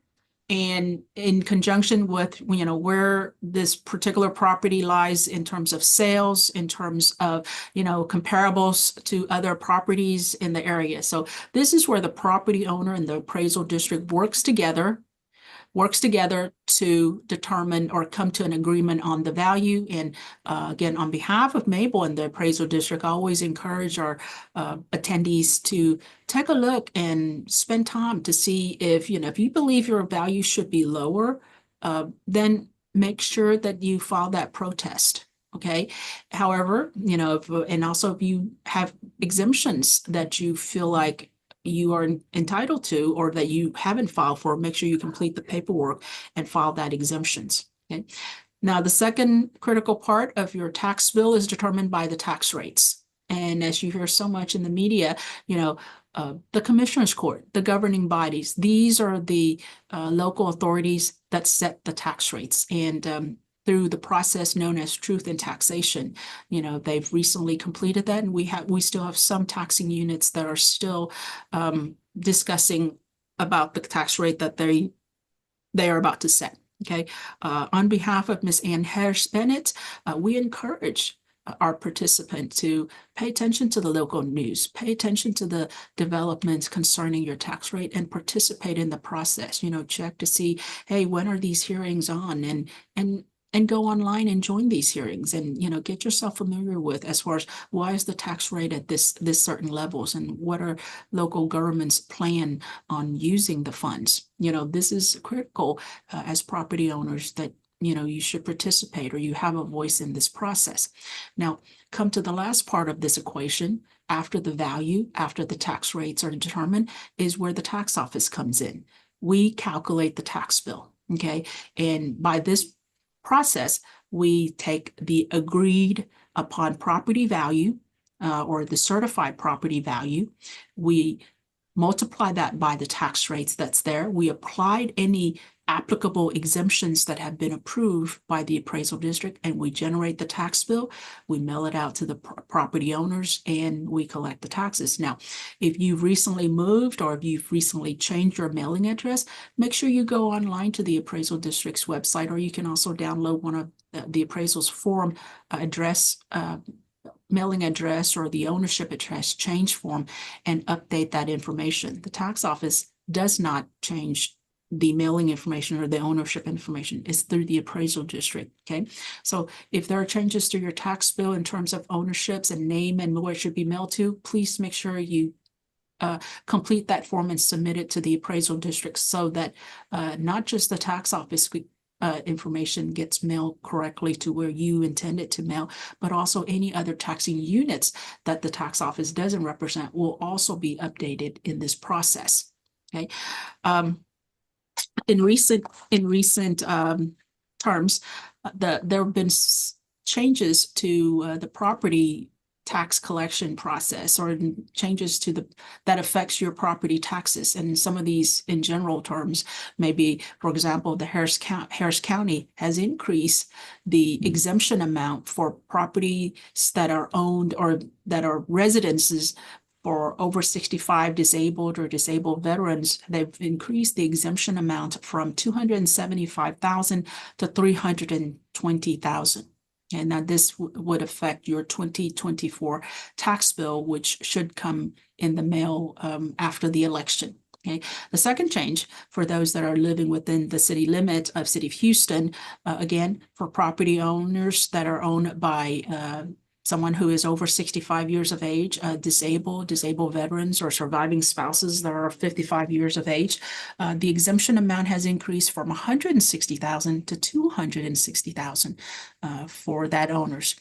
and in conjunction with, you know, where this particular property lies in terms of sales, in terms of, you know, comparables to other properties in the area. So this is where the property owner and the appraisal district works together to determine or come to an agreement on the value. And again, on behalf of Mabel and the appraisal district, I always encourage our attendees to take a look and spend time to see if, you know, if you believe your value should be lower, then make sure that you file that protest. Okay. However, you know, and also if you have exemptions that you feel like you are entitled to, or that you haven't filed for, make sure you complete the paperwork and file that exemptions. Okay. Now, the second critical part of your tax bill is determined by the tax rates. And as you hear so much in the media, you know, the Commissioner's Court, the governing bodies, these are the local authorities that set the tax rates. And through the process known as Truth in Taxation, you know, they've recently completed that, and we still have some taxing units that are still discussing about the tax rate that they are about to set. Okay, on behalf of Ms. Ann Harris-Bennett, we encourage our participant to pay attention to the local news, pay attention to the developments concerning your tax rate, and participate in the process. You know, check to see, hey, when are these hearings on, and go online and join these hearings, and, you know, get yourself familiar with as far as why is the tax rate at this certain levels, and what are local governments' plan on using the funds. You know, this is critical as property owners, that, you know, you should participate or you have a voice in this process. Now, come to the last part of this equation, after the value, after the tax rates are determined, is where the tax office comes in. We calculate the tax bill, okay? And by this process, we take the agreed upon property value or the certified property value. We multiply that by the tax rates that's there. We applied any applicable exemptions that have been approved by the appraisal district, and we generate the tax bill. We mail it out to the property owners, and we collect the taxes. Now, if you've recently moved or if you've recently changed your mailing address, make sure you go online to the appraisal district's website, or you can also download one of the appraisal's form address, mailing address, or the ownership address change form, and update that information. The tax office does not change the mailing information or the ownership information is through the appraisal district. Okay, so if there are changes to your tax bill in terms of ownerships and name and where it should be mailed to, please make sure you complete that form and submit it to the appraisal district so that not just the tax office information gets mailed correctly to where you intend it to mail, but also any other taxing units that the tax office doesn't represent will also be updated in this process. Okay. In recent terms, there have been changes to the property tax collection process, or changes to that affects your property taxes. And some of these, in general terms, maybe, for example, the Harris County has increased the exemption amount for properties that are owned or that are residences for over 65 disabled or disabled veterans. They've increased the exemption amount from $275,000 to $320,000. And now this would affect your 2024 tax bill, which should come in the mail after the election. Okay. The second change for those that are living within the city limit of City of Houston, again, for property owners that are owned by someone who is over 65 years of age, disabled veterans, or surviving spouses that are 55 years of age, the exemption amount has increased from $160,000 to $260,000 for that owners.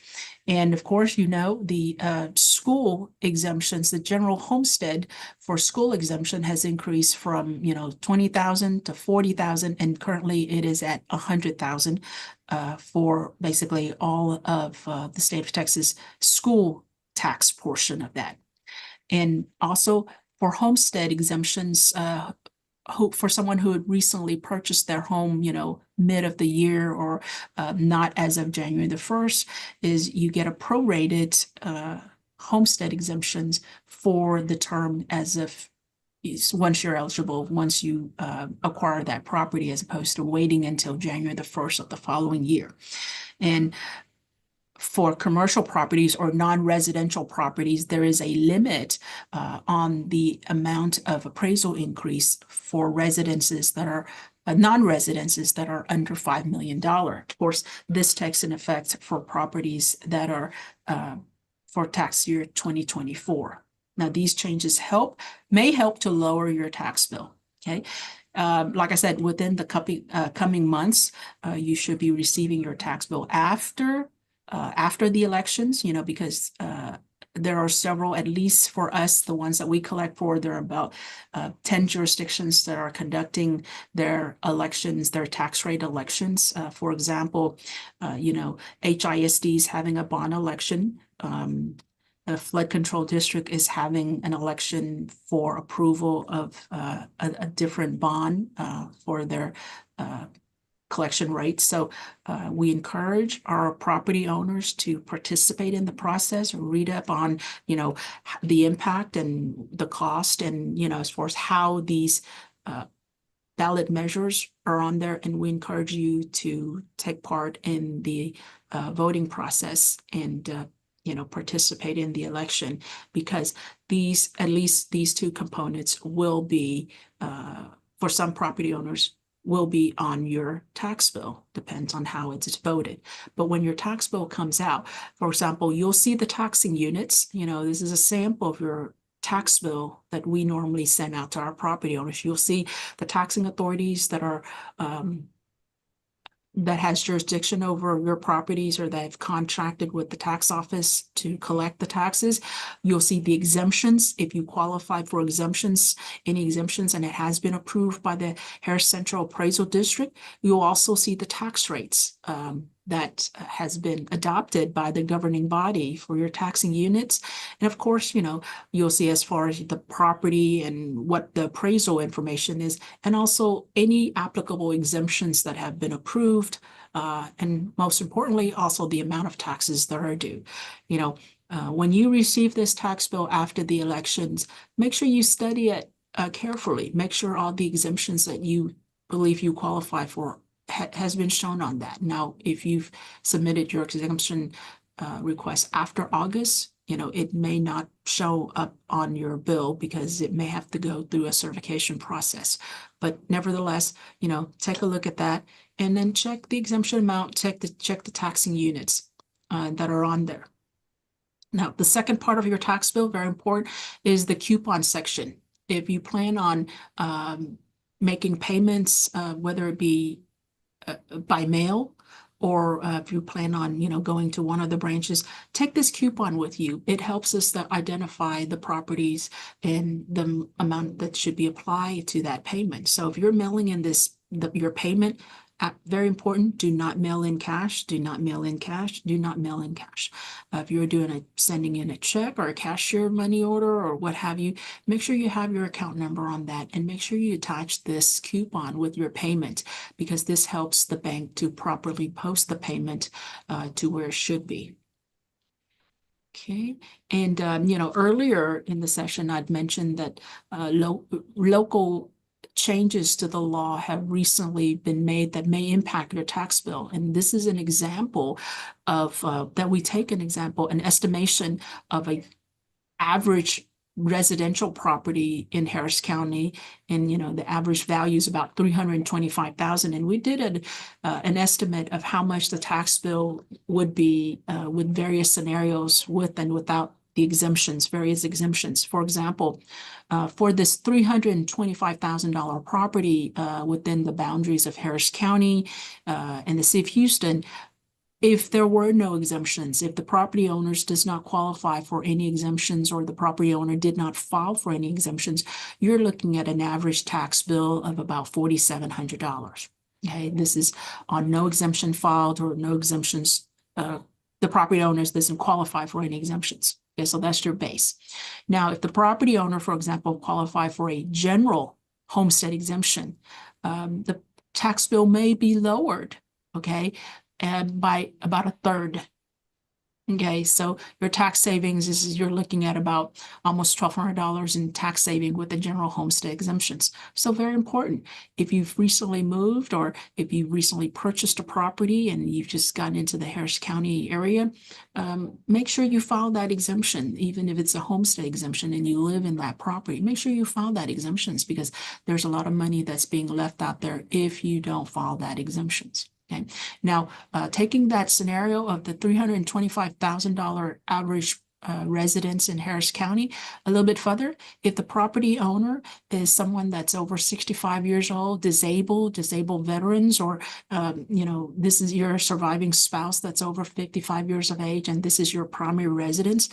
And of course, you know, the school exemptions, the general homestead for school exemption has increased from, you know, $20,000 to $40,000, and currently it is at $100,000 for basically all of the state of Texas school tax portion of that. And also for homestead exemptions, for someone who had recently purchased their home, you know, mid of the year or not as of January the 1st, is you get a prorated homestead exemptions for the term as if once you're eligible, once you acquire that property, as opposed to waiting until January the 1st of the following year. And for commercial properties or non-residential properties, there is a limit on the amount of appraisal increase for residences that are non-residences that are under $5 million. Of course, this takes in effect for properties that are for tax year 2024. Now, these changes may help to lower your tax bill. Okay. Like I said, within the coming months, you should be receiving your tax bill after the elections, you know, because there are several, at least for us, the ones that we collect for, there are about 10 jurisdictions that are conducting their elections, their tax rate elections. For example, you know, HISD is having a bond election. The flood control district is having an election for approval of a different bond for their collection rates. So we encourage our property owners to participate in the process, or read up on, you know, the impact and the cost, and, you know, as far as how these ballot measures are on there. And we encourage you to take part in the voting process and you know, participate in the election, because at least these two components will be, for some property owners, will be on your tax bill. Depends on how it's voted. But when your tax bill comes out, for example, you'll see the taxing units. You know, this is a sample of your tax bill that we normally send out to our property owners. You'll see the taxing authorities that are that has jurisdiction over your properties, or that have contracted with the tax office to collect the taxes. You'll see the exemptions, if you qualify for exemptions, any exemptions, and it has been approved by the Harris Central Appraisal District. You'll also see the tax rates that has been adopted by the governing body for your taxing units. And of course, you know, you'll see as far as the property and what the appraisal information is, and also any applicable exemptions that have been approved. And most importantly, also the amount of taxes that are due. You know, when you receive this tax bill after the elections, make sure you study it carefully. Make sure all the exemptions that you believe you qualify for has been shown on that. Now, if you've submitted your exemption request after August, it may not show up on your bill because it may have to go through a certification process. But nevertheless, take a look at that and then check the exemption amount, check the taxing units that are on there. Now, the second part of your tax bill, very important, is the coupon section. If you plan on making payments, whether it be by mail, or if you plan on, going to one of the branches, take this coupon with you. It helps us to identify the properties and the amount that should be applied to that payment. So if you're mailing in your payment, very important, do not mail in cash, do not mail in cash, do not mail in cash. If you're sending in a check or a cashier money order or what have you, make sure you have your account number on that and make sure you attach this coupon with your payment, because this helps the bank to properly post the payment to where it should be. Okay, and earlier in the session, I'd mentioned that local changes to the law have recently been made that may impact your tax bill. And this is an example of an estimation of an average residential property in Harris County. And, the average value is about $325,000. And we did an estimate of how much the tax bill would be with various scenarios with and without the various exemptions. For example, for this $325,000 property within the boundaries of Harris County and the city of Houston, if there were no exemptions, if the property owners does not qualify for any exemptions or the property owner did not file for any exemptions, you're looking at an average tax bill of about $4,700. Okay, this is on no exemption filed or no exemptions. The property owners doesn't qualify for any exemptions. Okay, so that's your base. Now, if the property owner, for example, qualify for a general homestead exemption, the tax bill may be lowered, okay, and by about a third. Okay, so your tax savings you're looking at about almost $1,200 in tax saving with the general homestead exemptions. So very important. If you've recently moved or if you recently purchased a property and you've just gotten into the Harris County area, make sure you file that exemption, even if it's a homestead exemption and you live in that property. Make sure you file that exemptions, because there's a lot of money that's being left out there if you don't file that exemptions. Okay. Now, taking that scenario of the $325,000 average residence in Harris County a little bit further, if the property owner is someone that's over 65 years old, disabled veterans, or this is your surviving spouse that's over 55 years of age and this is your primary residence,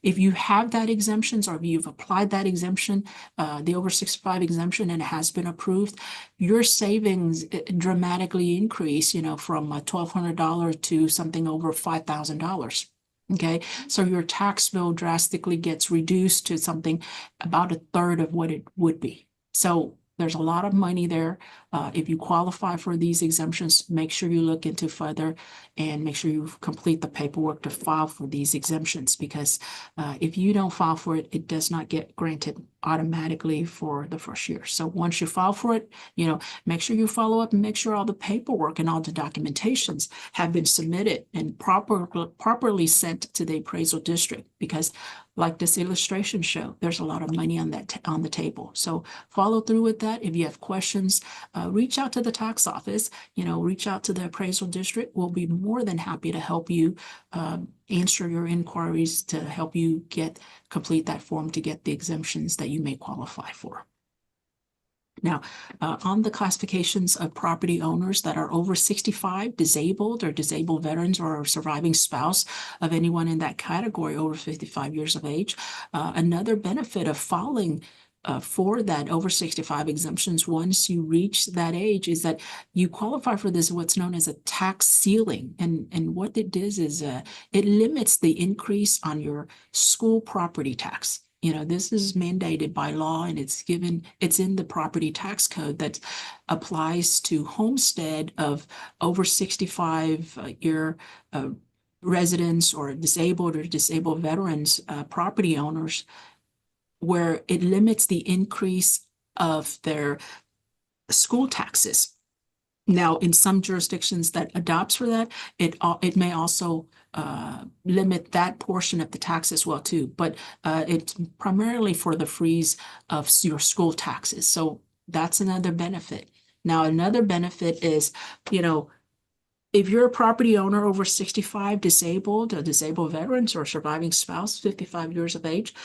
if you have that exemptions or if you've applied that exemption, the over 65 exemption, and it has been approved, your savings dramatically increase, from $1,200 to something over $5,000. Okay, so your tax bill drastically gets reduced to something about a third of what it would be. So there's a lot of money there. If you qualify for these exemptions, make sure you look into further and make sure you complete the paperwork to file for these exemptions, because if you don't file for it, it does not get granted automatically for the first year. So once you file for it, make sure you follow up and make sure all the paperwork and all the documentations have been submitted and properly sent to the appraisal district, because like this illustration show, there's a lot of money on the table. So follow through with that. If you have questions, reach out to the tax office, reach out to the appraisal district. We'll be more than happy to help you answer your inquiries, to help you complete that form to get the exemptions that you may qualify for. Now, on the classifications of property owners that are over 65, disabled or disabled veterans or surviving spouse of anyone in that category over 55 years of age, another benefit of filing for that over 65 exemptions once you reach that age is that you qualify for this, what's known as a tax ceiling. And what it does is it limits the increase on your school property tax. This is mandated by law, and it's in the property tax code that applies to homestead of over 65 year residents or disabled veterans, property owners, where it limits the increase of their school taxes. Now, in some jurisdictions that adopts for that, it may also limit that portion of the tax as well too, but it's primarily for the freeze of your school taxes. So that's another benefit. Now, another benefit is, you know, if you're a property owner over 65, disabled, a disabled veterans or surviving spouse, 55 years of age,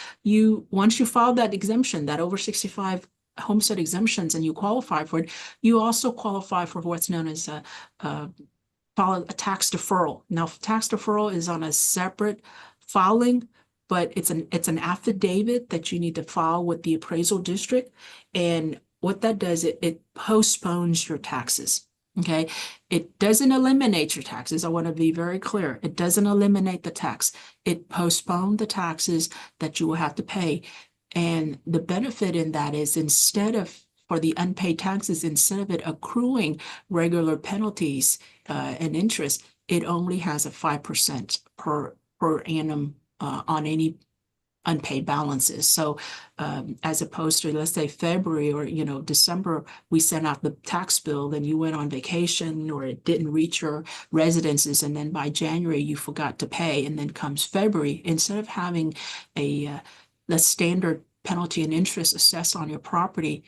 once you file that exemption, that over 65 homestead exemptions, and you qualify for it, you also qualify for what's known as a tax deferral. Now, tax deferral is on a separate filing, but it's an affidavit that you need to file with the appraisal district. And what that does, it postpones your taxes. Okay, it doesn't eliminate your taxes. I want to be very clear. It doesn't eliminate the tax. It postponed the taxes that you will have to pay. And the benefit in that is for the unpaid taxes, instead of it accruing regular penalties and interest, it only has a 5% per annum on any unpaid balances. So as opposed to, let's say, February or December, we sent out the tax bill, then you went on vacation or it didn't reach your residences, and then by January you forgot to pay, and then comes February, instead of having the standard penalty and interest assessed on your property,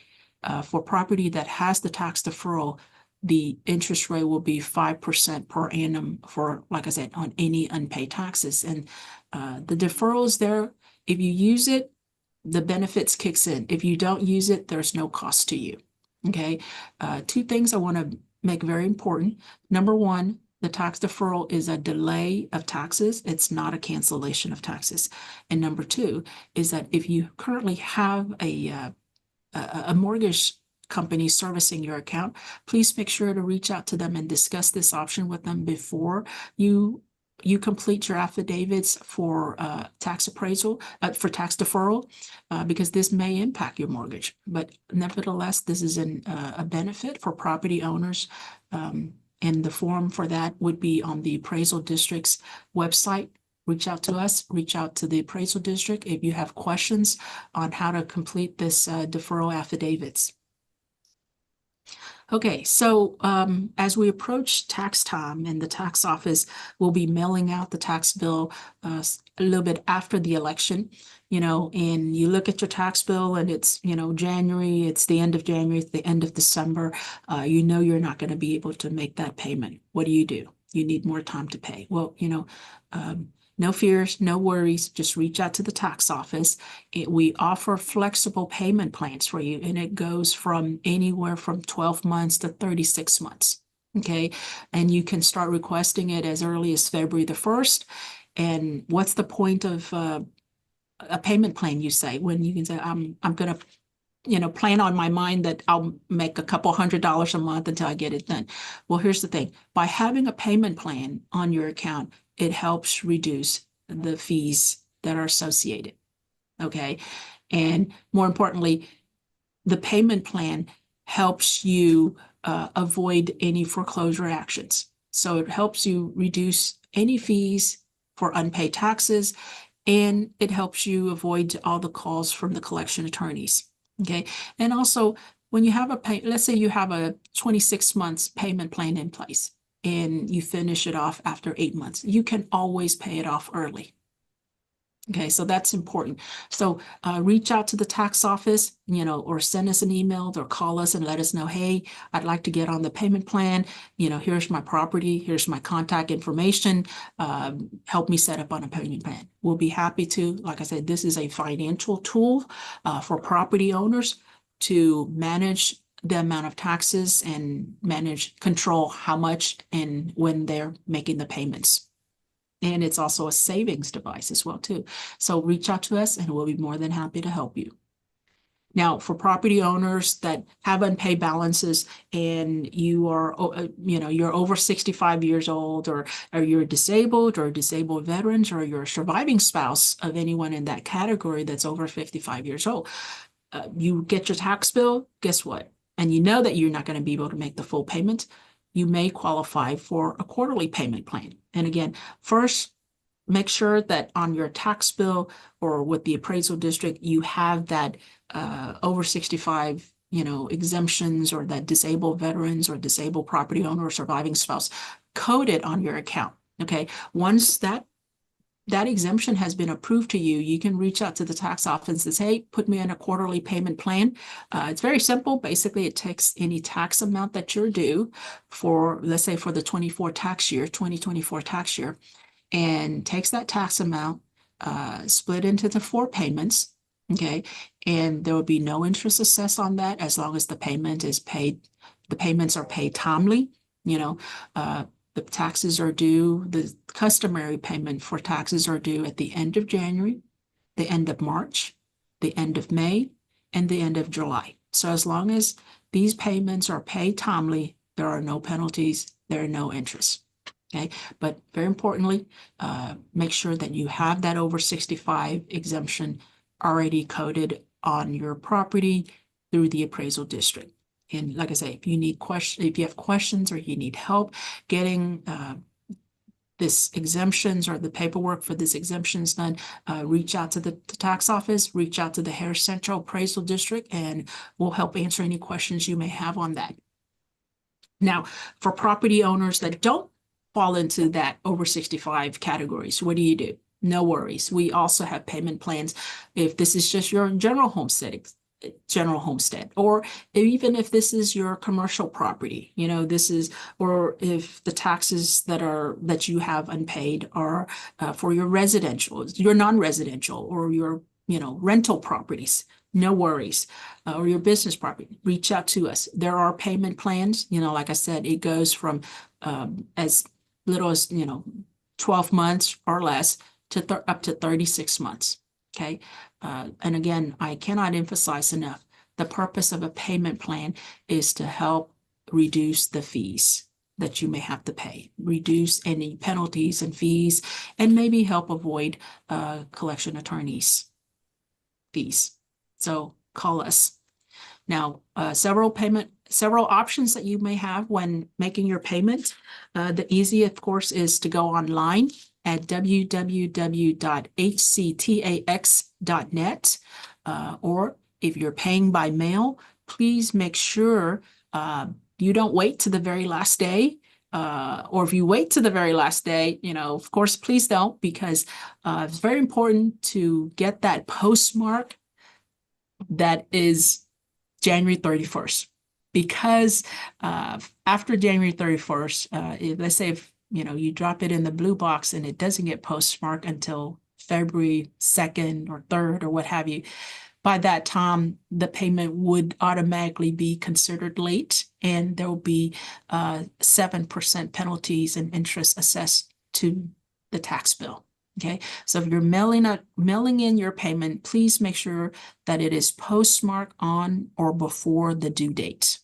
for property that has the tax deferral, the interest rate will be 5% per annum for, like I said, on any unpaid taxes. And the deferral is there. If you use it, the benefits kicks in. If you don't use it, there's no cost to you. Okay. Two things I want to make very important. Number one, the tax deferral is a delay of taxes. It's not a cancellation of taxes. And number two is that if you currently have a mortgage company servicing your account, please make sure to reach out to them and discuss this option with them before you complete your affidavits for tax appraisal, for tax deferral, because this may impact your mortgage. But nevertheless, this is a benefit for property owners. And the form for that would be on the appraisal district's website. Reach out to us, reach out to the appraisal district if you have questions on how to complete this deferral affidavits. Okay, so as we approach tax time, and the tax office will be mailing out the tax bill a little bit after the election, and you look at your tax bill and it's, January, it's the end of January, it's the end of December, you're not going to be able to make that payment. What do? You need more time to pay. Well, no fears, no worries, just reach out to the tax office. We offer flexible payment plans for you, and it goes from anywhere from 12 months to 36 months, okay? And you can start requesting it as early as February the 1st. And what's the point of a payment plan, you say, when you can say, I'm going to plan on my mind that I'll make a couple $100 a month until I get it done. Well, here's the thing. By having a payment plan on your account, it helps reduce the fees that are associated, okay? And more importantly, the payment plan helps you avoid any foreclosure actions. So it helps you reduce any fees for unpaid taxes, and it helps you avoid all the calls from the collection attorneys, okay? And also, when you have let's say you have a 26 months payment plan in place, and you finish it off after 8 months, you can always pay it off early. Okay, so that's important. So reach out to the tax office, or send us an email or call us and let us know, hey, I'd like to get on the payment plan. Here's my property, here's my contact information. Help me set up on a payment plan. We'll be happy to. Like I said, this is a financial tool for property owners to manage the amount of taxes and control how much and when they're making the payments. And it's also a savings device as well too. So reach out to us and we'll be more than happy to help you. Now, for property owners that have unpaid balances and you are, you're over 65 years old, or you're disabled or disabled veterans, or you're a surviving spouse of anyone in that category that's over 55 years old, you get your tax bill, guess what? And you know that you're not going to be able to make the full payment, you may qualify for a quarterly payment plan. And again, first, make sure that on your tax bill or with the appraisal district, you have that over 65 exemptions or that disabled veterans or disabled property owner or surviving spouse coded on your account. Okay, once that exemption has been approved to you, you can reach out to the tax office and say, hey, put me in a quarterly payment plan. It's very simple. Basically, it takes any tax amount that you're due for, let's say for the 2024 tax year, and takes that tax amount, split into the 4 payments. Okay, and there will be no interest assessed on that as long as the payment is paid. The payments are paid timely. The taxes are due, the customary payment for taxes are due at the end of January, the end of March, the end of May, and the end of July. So as long as these payments are paid timely, there are no penalties, there are no interest. Okay, but very importantly, make sure that you have that over 65 exemption already coded on your property through the appraisal district. And like I say, if you have questions or you need help getting this exemptions or the paperwork for this exemptions done, reach out to the tax office, reach out to the Harris Central Appraisal District, and we'll help answer any questions you may have on that. Now, for property owners that don't fall into that over 65 categories, what do? No worries. We also have payment plans if this is just your general homestead, or even if this is your commercial property, or if the taxes that you have unpaid are for your residential, your non-residential, or your rental properties. No worries. Or your business property, reach out to us. There are payment plans. Like I said, it goes from as little as 12 months or less to up to 36 months. Okay. And again, I cannot emphasize enough, the purpose of a payment plan is to help reduce the fees that you may have to pay, reduce any penalties and fees, and maybe help avoid collection attorneys' fees. So call us. Now, several options that you may have when making your payment. The easy, of course, is to go online at www.hctax.net, or if you're paying by mail, please make sure you don't wait to the very last day. Or if you wait to the very last day, of course, please don't, because it's very important to get that postmark that is January 31st. Because after January 31st, let's say if you drop it in the blue box and it doesn't get postmarked until February 2nd or 3rd or what have you, by that time, the payment would automatically be considered late, and there will be 7% penalties and interest assessed to the tax bill. Okay, so if you're mailing in your payment, please make sure that it is postmarked on or before the due date.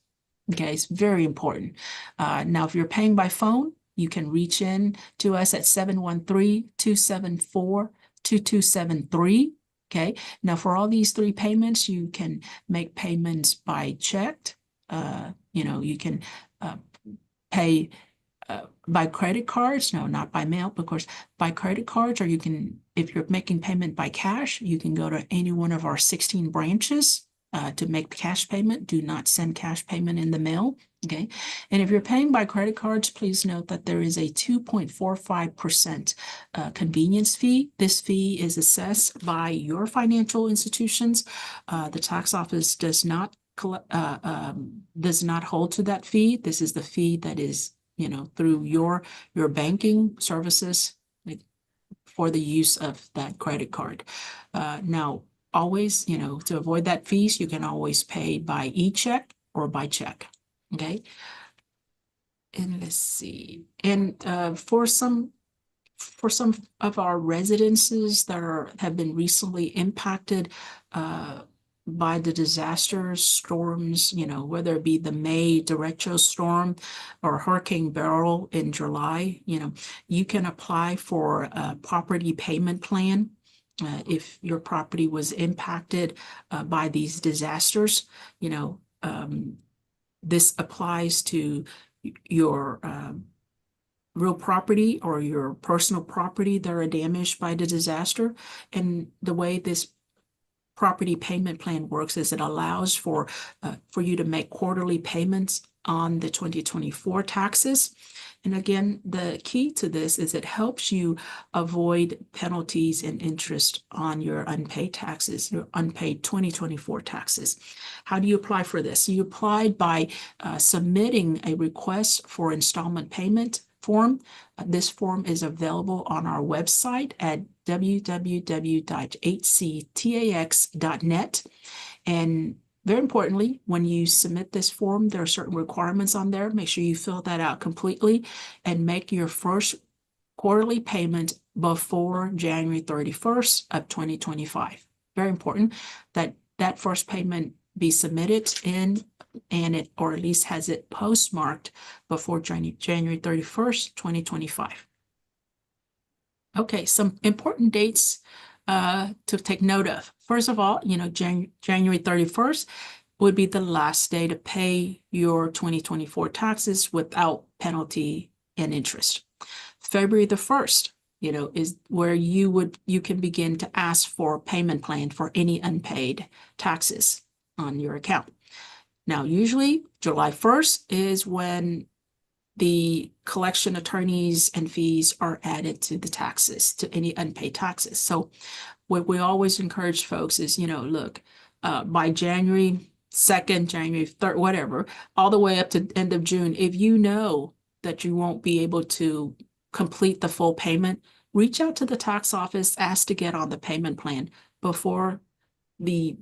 Okay, it's very important. Now, if you're paying by phone, you can reach in to us at 713-274-2273. Okay, now for all these 3 payments, you can make payments by check. You can pay by credit cards. No, not by mail, of course, by credit cards, or you can, if you're making payment by cash, you can go to any one of our 16 branches to make the cash payment. Do not send cash payment in the mail. Okay. And if you're paying by credit cards, please note that there is a 2.45% convenience fee. This fee is assessed by your financial institutions. The tax office does not hold to that fee. This is the fee that is, through your banking services for the use of that credit card. Now, always, to avoid that fees, you can always pay by e-check or by check. Okay. And let's see. And for some of our residences that have been recently impacted by the disasters, storms, whether it be the May derecho storm or Hurricane Beryl in July, you can apply for a property payment plan. If your property was impacted by these disasters, this applies to your real property or your personal property that are damaged by the disaster. And the way this property payment plan works is it allows for you to make quarterly payments on the 2024 taxes. And again, the key to this is it helps you avoid penalties and interest on your unpaid taxes, your unpaid 2024 taxes. How do you apply for this? You apply by submitting a request for installment payment form. This form is available on our website at www.hctax.net. And very importantly, when you submit this form, there are certain requirements on there. Make sure you fill that out completely and make your first quarterly payment before January 31st of 2025. Very important that that first payment be submitted in and it, or at least has it postmarked before January 31st, 2025. Okay, some important dates to take note of. First of all, January 31st would be the last day to pay your 2024 taxes without penalty and interest. February the 1st, is where you can begin to ask for payment plan for any unpaid taxes on your account. Now, usually July 1st is when the collection attorneys and fees are added to the taxes, to any unpaid taxes. So what we always encourage folks is, look, by January 2nd, January 3rd, whatever, all the way up to the end of June, if you know that you won't be able to complete the full payment, reach out to the tax office, ask to get on the payment plan before the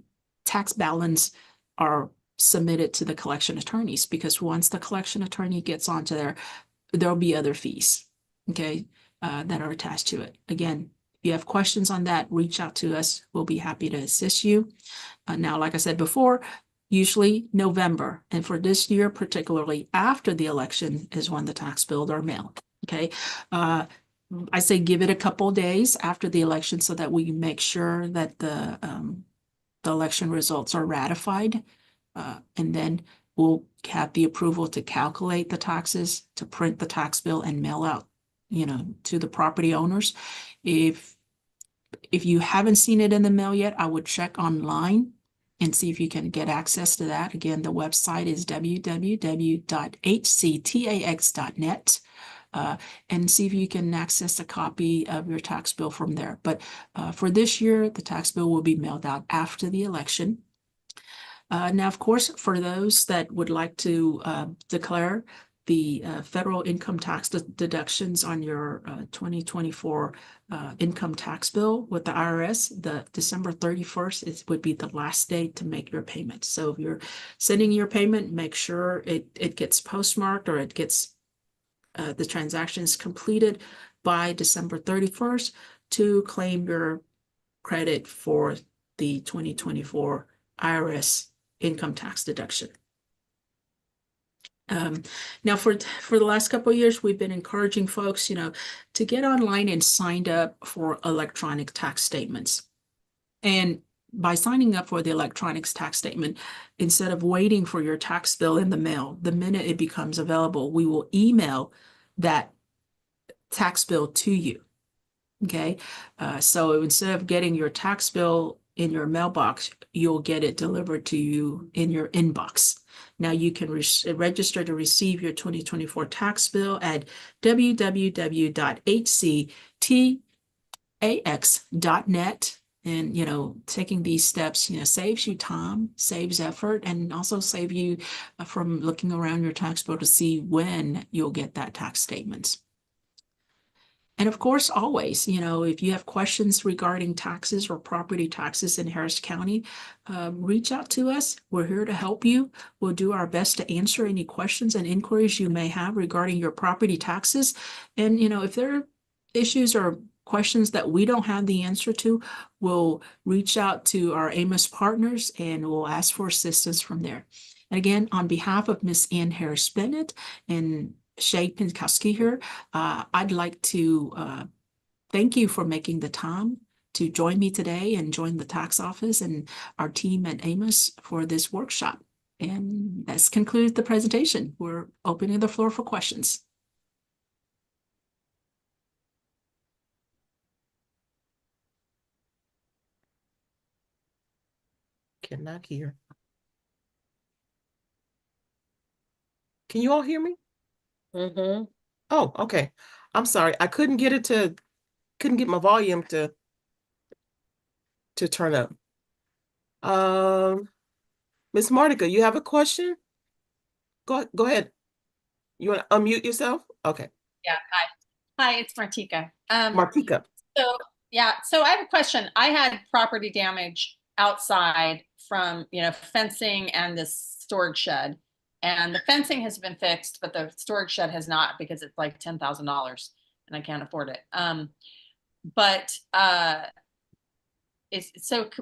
tax balance are submitted to the collection attorneys, because once the collection attorney gets onto there, there'll be other fees, okay, that are attached to it. Again, if you have questions on that, reach out to us. We'll be happy to assist you. Now, like I said before, usually November, and for this year, particularly after the election, is when the tax bills are mailed, okay? I say give it a couple of days after the election so that we can make sure that the election results are ratified. And then we'll have the approval to calculate the taxes, to print the tax bill and mail out, to the property owners. If you haven't seen it in the mail yet, I would check online and see if you can get access to that. Again, the website is www.hctax.net. And see if you can access a copy of your tax bill from there. But for this year, the tax bill will be mailed out after the election. Now, of course, for those that would like to declare the federal income tax deductions on your 2024 income tax bill with the IRS, the December 31st would be the last day to make your payment. So if you're sending your payment, make sure it gets postmarked or it gets the transactions completed by December 31st to claim your credit for the 2024 IRS income tax deduction. Now, for the last couple of years, we've been encouraging folks, to get online and signed up for electronic tax statements. And by signing up for the electronic tax statement, instead of waiting for your tax bill in the mail, the minute it becomes available, we will email that tax bill to you. Okay, so instead of getting your tax bill in your mailbox, you'll get it delivered to you in your inbox. Now you can register to receive your 2024 tax bill at www.hctax.net. And, taking these steps, saves you time, saves effort, and also save you from looking around your tax bill to see when you'll get that tax statement. And of course, always, if you have questions regarding taxes or property taxes in Harris County, reach out to us. We're here to help you. We'll do our best to answer any questions and inquiries you may have regarding your property taxes. And, if there are issues or questions that we don't have the answer to, we'll reach out to our AMOS partners and we'll ask for assistance from there. And again, on behalf of Ms. Ann Harris-Bennett and Shay Pinkowski here, I'd like to thank you for making the time to join me today and join the tax office and our team at AMOS for this workshop. And this concludes the presentation. We're opening the floor for questions. cannot hear. Can you all hear me? Mm-hmm. Oh, okay. I'm sorry. I couldn't get my volume to turn up. Miss Martica, you have a question? Go ahead. You want to unmute yourself? Okay. Yeah, hi, it's Martika. Martica. So yeah, so I have a question. I had property damage outside from, fencing and this storage shed. And the fencing has been fixed, but the storage shed has not because it's like $10,000 and I can't afford it. But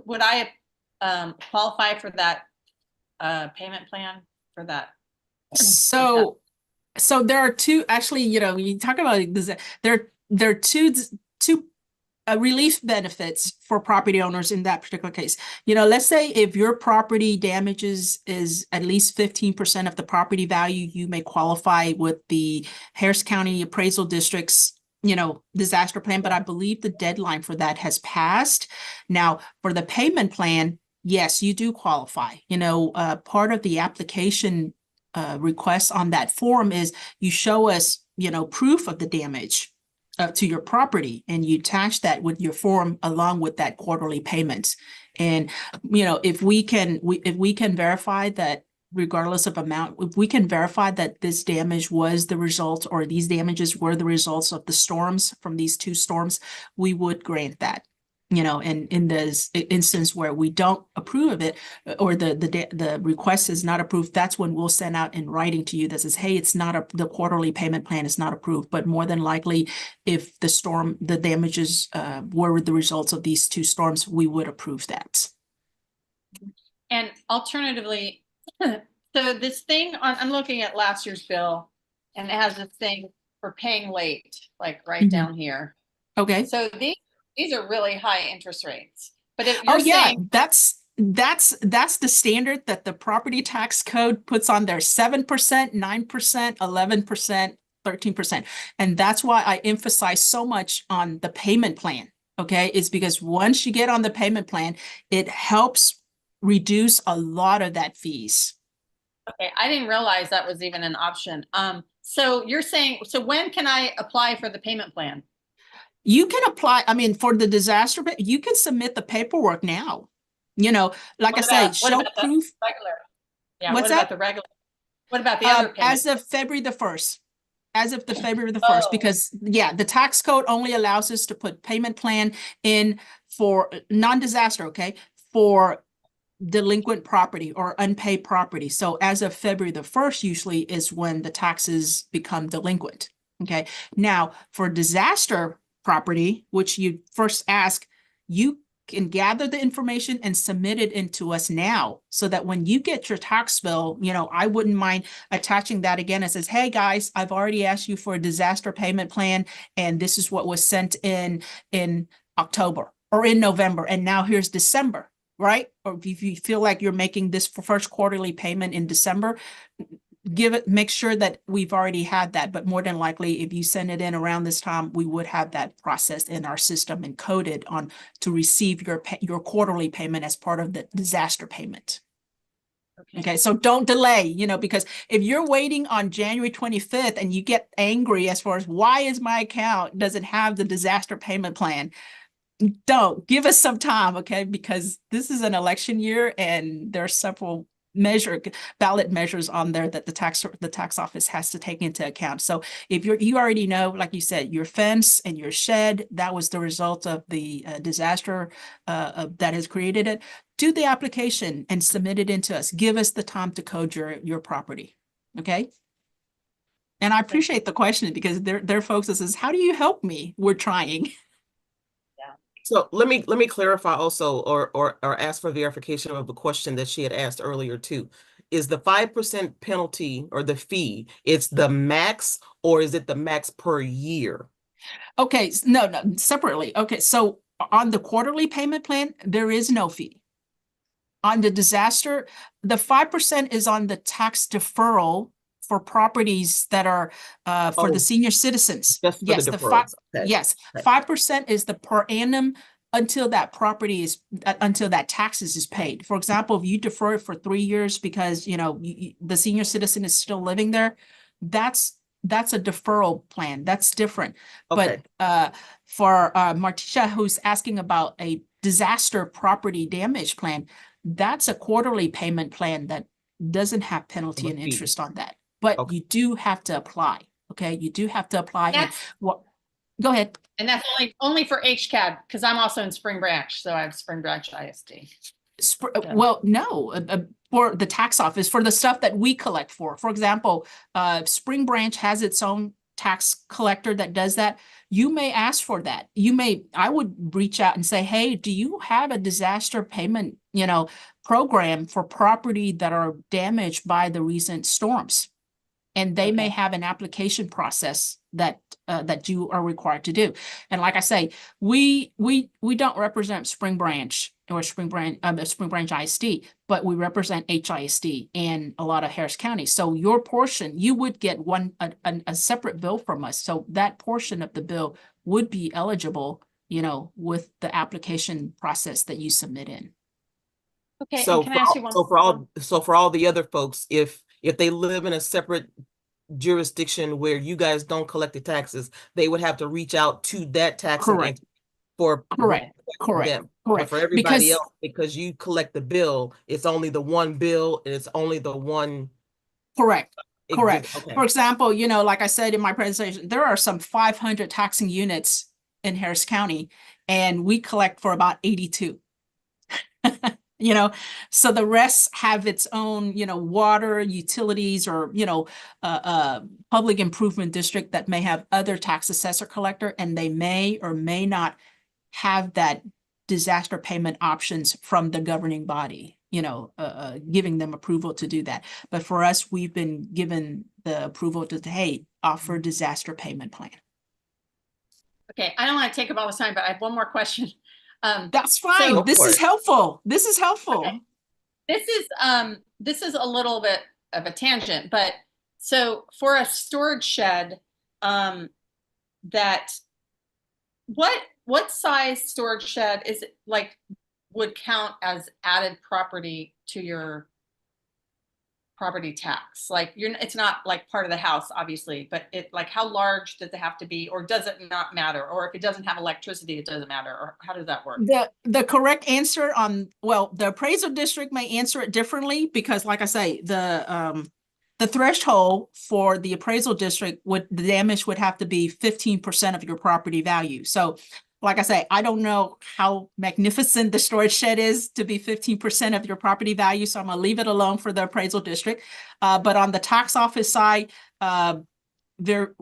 would I qualify for that payment plan for that? So there are two, actually, you talk about this, there are two relief benefits for property owners in that particular case. Let's say if your property damages is at least 15% of the property value, you may qualify with the Harris County Appraisal District's disaster plan, but I believe the deadline for that has passed. Now, for the payment plan, yes, you do qualify. Part of the application request on that form is you show us, proof of the damage to your property, and you attach that with your form along with that quarterly payments. And if we can verify that, regardless of amount, if we can verify that this damage was the result, or these damages were the results of the storms, from these two storms, we would grant that. And in this instance where we don't approve of it, or the request is not approved, that's when we'll send out in writing to you that says, hey, it's not the quarterly payment plan is not approved. But more than likely, if the damages were the results of these two storms, we would approve that. And alternatively, so this thing I'm looking at last year's bill, and it has this thing for paying late, like right down here. Okay. So these are really high interest rates. But if you're saying that's the standard that the property tax code puts on there: 7%, 9%, 11%, 13%. And that's why I emphasize so much on the payment plan. Okay, is because once you get on the payment plan, it helps reduce a lot of that fees. Okay, I didn't realize that was even an option. So you're saying, so when can I apply for the payment plan? You can apply, for the disaster, but you can submit the paperwork now. Like I say, show proof. Regular. Yeah, What's what that? about the regular? What about the other payment? As of February the 1st. As of the February the 1st, because the tax code only allows us to put payment plan in for non-disaster, okay, for delinquent property or unpaid property. So as of February the 1st, usually is when the taxes become delinquent. Okay. Now for disaster property, which you first ask, you can gather the information and submit it into us now, so that when you get your tax bill, I wouldn't mind attaching that again. It says, hey guys, I've already asked you for a disaster payment plan, and this is what was sent in October or in November, and now here's December, right? Or if you feel like you're making this first quarterly payment in December, make sure that we've already had that. But more than likely, if you send it in around this time, we would have that processed in our system and coded on to receive your quarterly payment as part of the disaster payment. Okay, so don't delay, because if you're waiting on January 25th and you get angry as far as why is my account doesn't have the disaster payment plan, don't give us some time, okay? Because this is an election year and there are several ballot measures on there that the tax office has to take into account. So if you already know, like you said, your fence and your shed, that was the result of the disaster that has created it, do the application and submit it into us. Give us the time to code your property, okay? And I appreciate the question, because there are folks that says, how do you help me? We're trying. So let me clarify also, or ask for verification of a question that she had asked earlier too. Is the 5% penalty or the fee, it's the max, or is it the max per year? Okay, no, separately. Okay, so on the quarterly payment plan, there is no fee. On the disaster, the 5% is on the tax deferral for properties that are for the senior citizens. Just for yes, the deferrals. Yes, 5% is the per annum until that property is until that taxes is paid. For example, if you defer it for 3 years because the senior citizen is still living there, that's a deferral plan. That's different. Okay. But for Martisha, who's asking about a disaster property damage plan, that's a quarterly payment plan that doesn't have penalty and interest on that. But Okay. you do have to apply. Okay, you do have to apply. That's Go ahead. And that's only for HCAD, because I'm also in Spring Branch, so I have Spring Branch ISD. Well, no, for the tax office, for the stuff that we collect for. For example, Spring Branch has its own tax collector that does that. You may ask for that. I would reach out and say, hey, do you have a disaster payment, program for property that are damaged by the recent storms? And they may have an application process that you are required to do. And like I say, we don't represent Spring Branch or Spring Branch ISD, but we represent HISD and a lot of Harris County. So your portion, you would get a separate bill from us. So that portion of the bill would be eligible, with the application process that you submit in. Okay, So and can I ask you one? for all the other folks, if they live in a separate jurisdiction where you guys don't collect the taxes, they would have to reach out to that taxing Correct. entity for Correct. them. But for everybody else, because you collect the bill, it's only the one bill and it's only the one. Correct. Correct. Okay. For example, like I said in my presentation, there are some 500 taxing units in Harris County, and we collect for about 82. So the rest have its own, water, utilities, or, public improvement district that may have other tax assessor collector, and they may or may not have that disaster payment options from the governing body, giving them approval to do that. But for us, we've been given the approval to, hey, offer disaster payment plan. Okay, I don't want to take up all this time, but I have one more question. That's fine. So, this is helpful. This is helpful. Okay. This is a little bit of a tangent, but so for a storage shed, that what size storage shed is it, like, would count as added property to your property tax? Like, it's not like part of the house, obviously, but how large does it have to be, or does it not matter? Or if it doesn't have electricity, it doesn't matter, or how does that work? The correct answer the appraisal district may answer it differently, because like I say, the threshold for the appraisal district the damage would have to be 15% of your property value. So like I say, I don't know how magnificent the storage shed is to be 15% of your property value, so I'm gonna leave it alone for the appraisal district. But on the tax office side, we're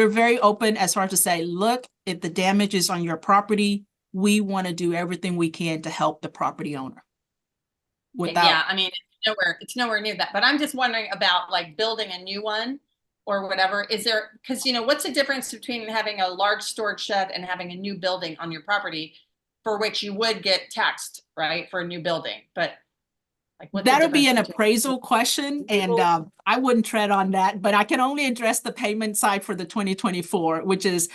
very open as far as to say, look, if the damage is on your property, we want to do everything we can to help the property owner. Yeah, I mean, it's nowhere near that. But I'm just wondering about like building a new one or whatever. Is there, because what's the difference between having a large storage shed and having a new building on your property, for which you would get taxed, right, for a new building? But that'll be an appraisal question, and I wouldn't tread on that, but I can only address the payment side for the 2024, which is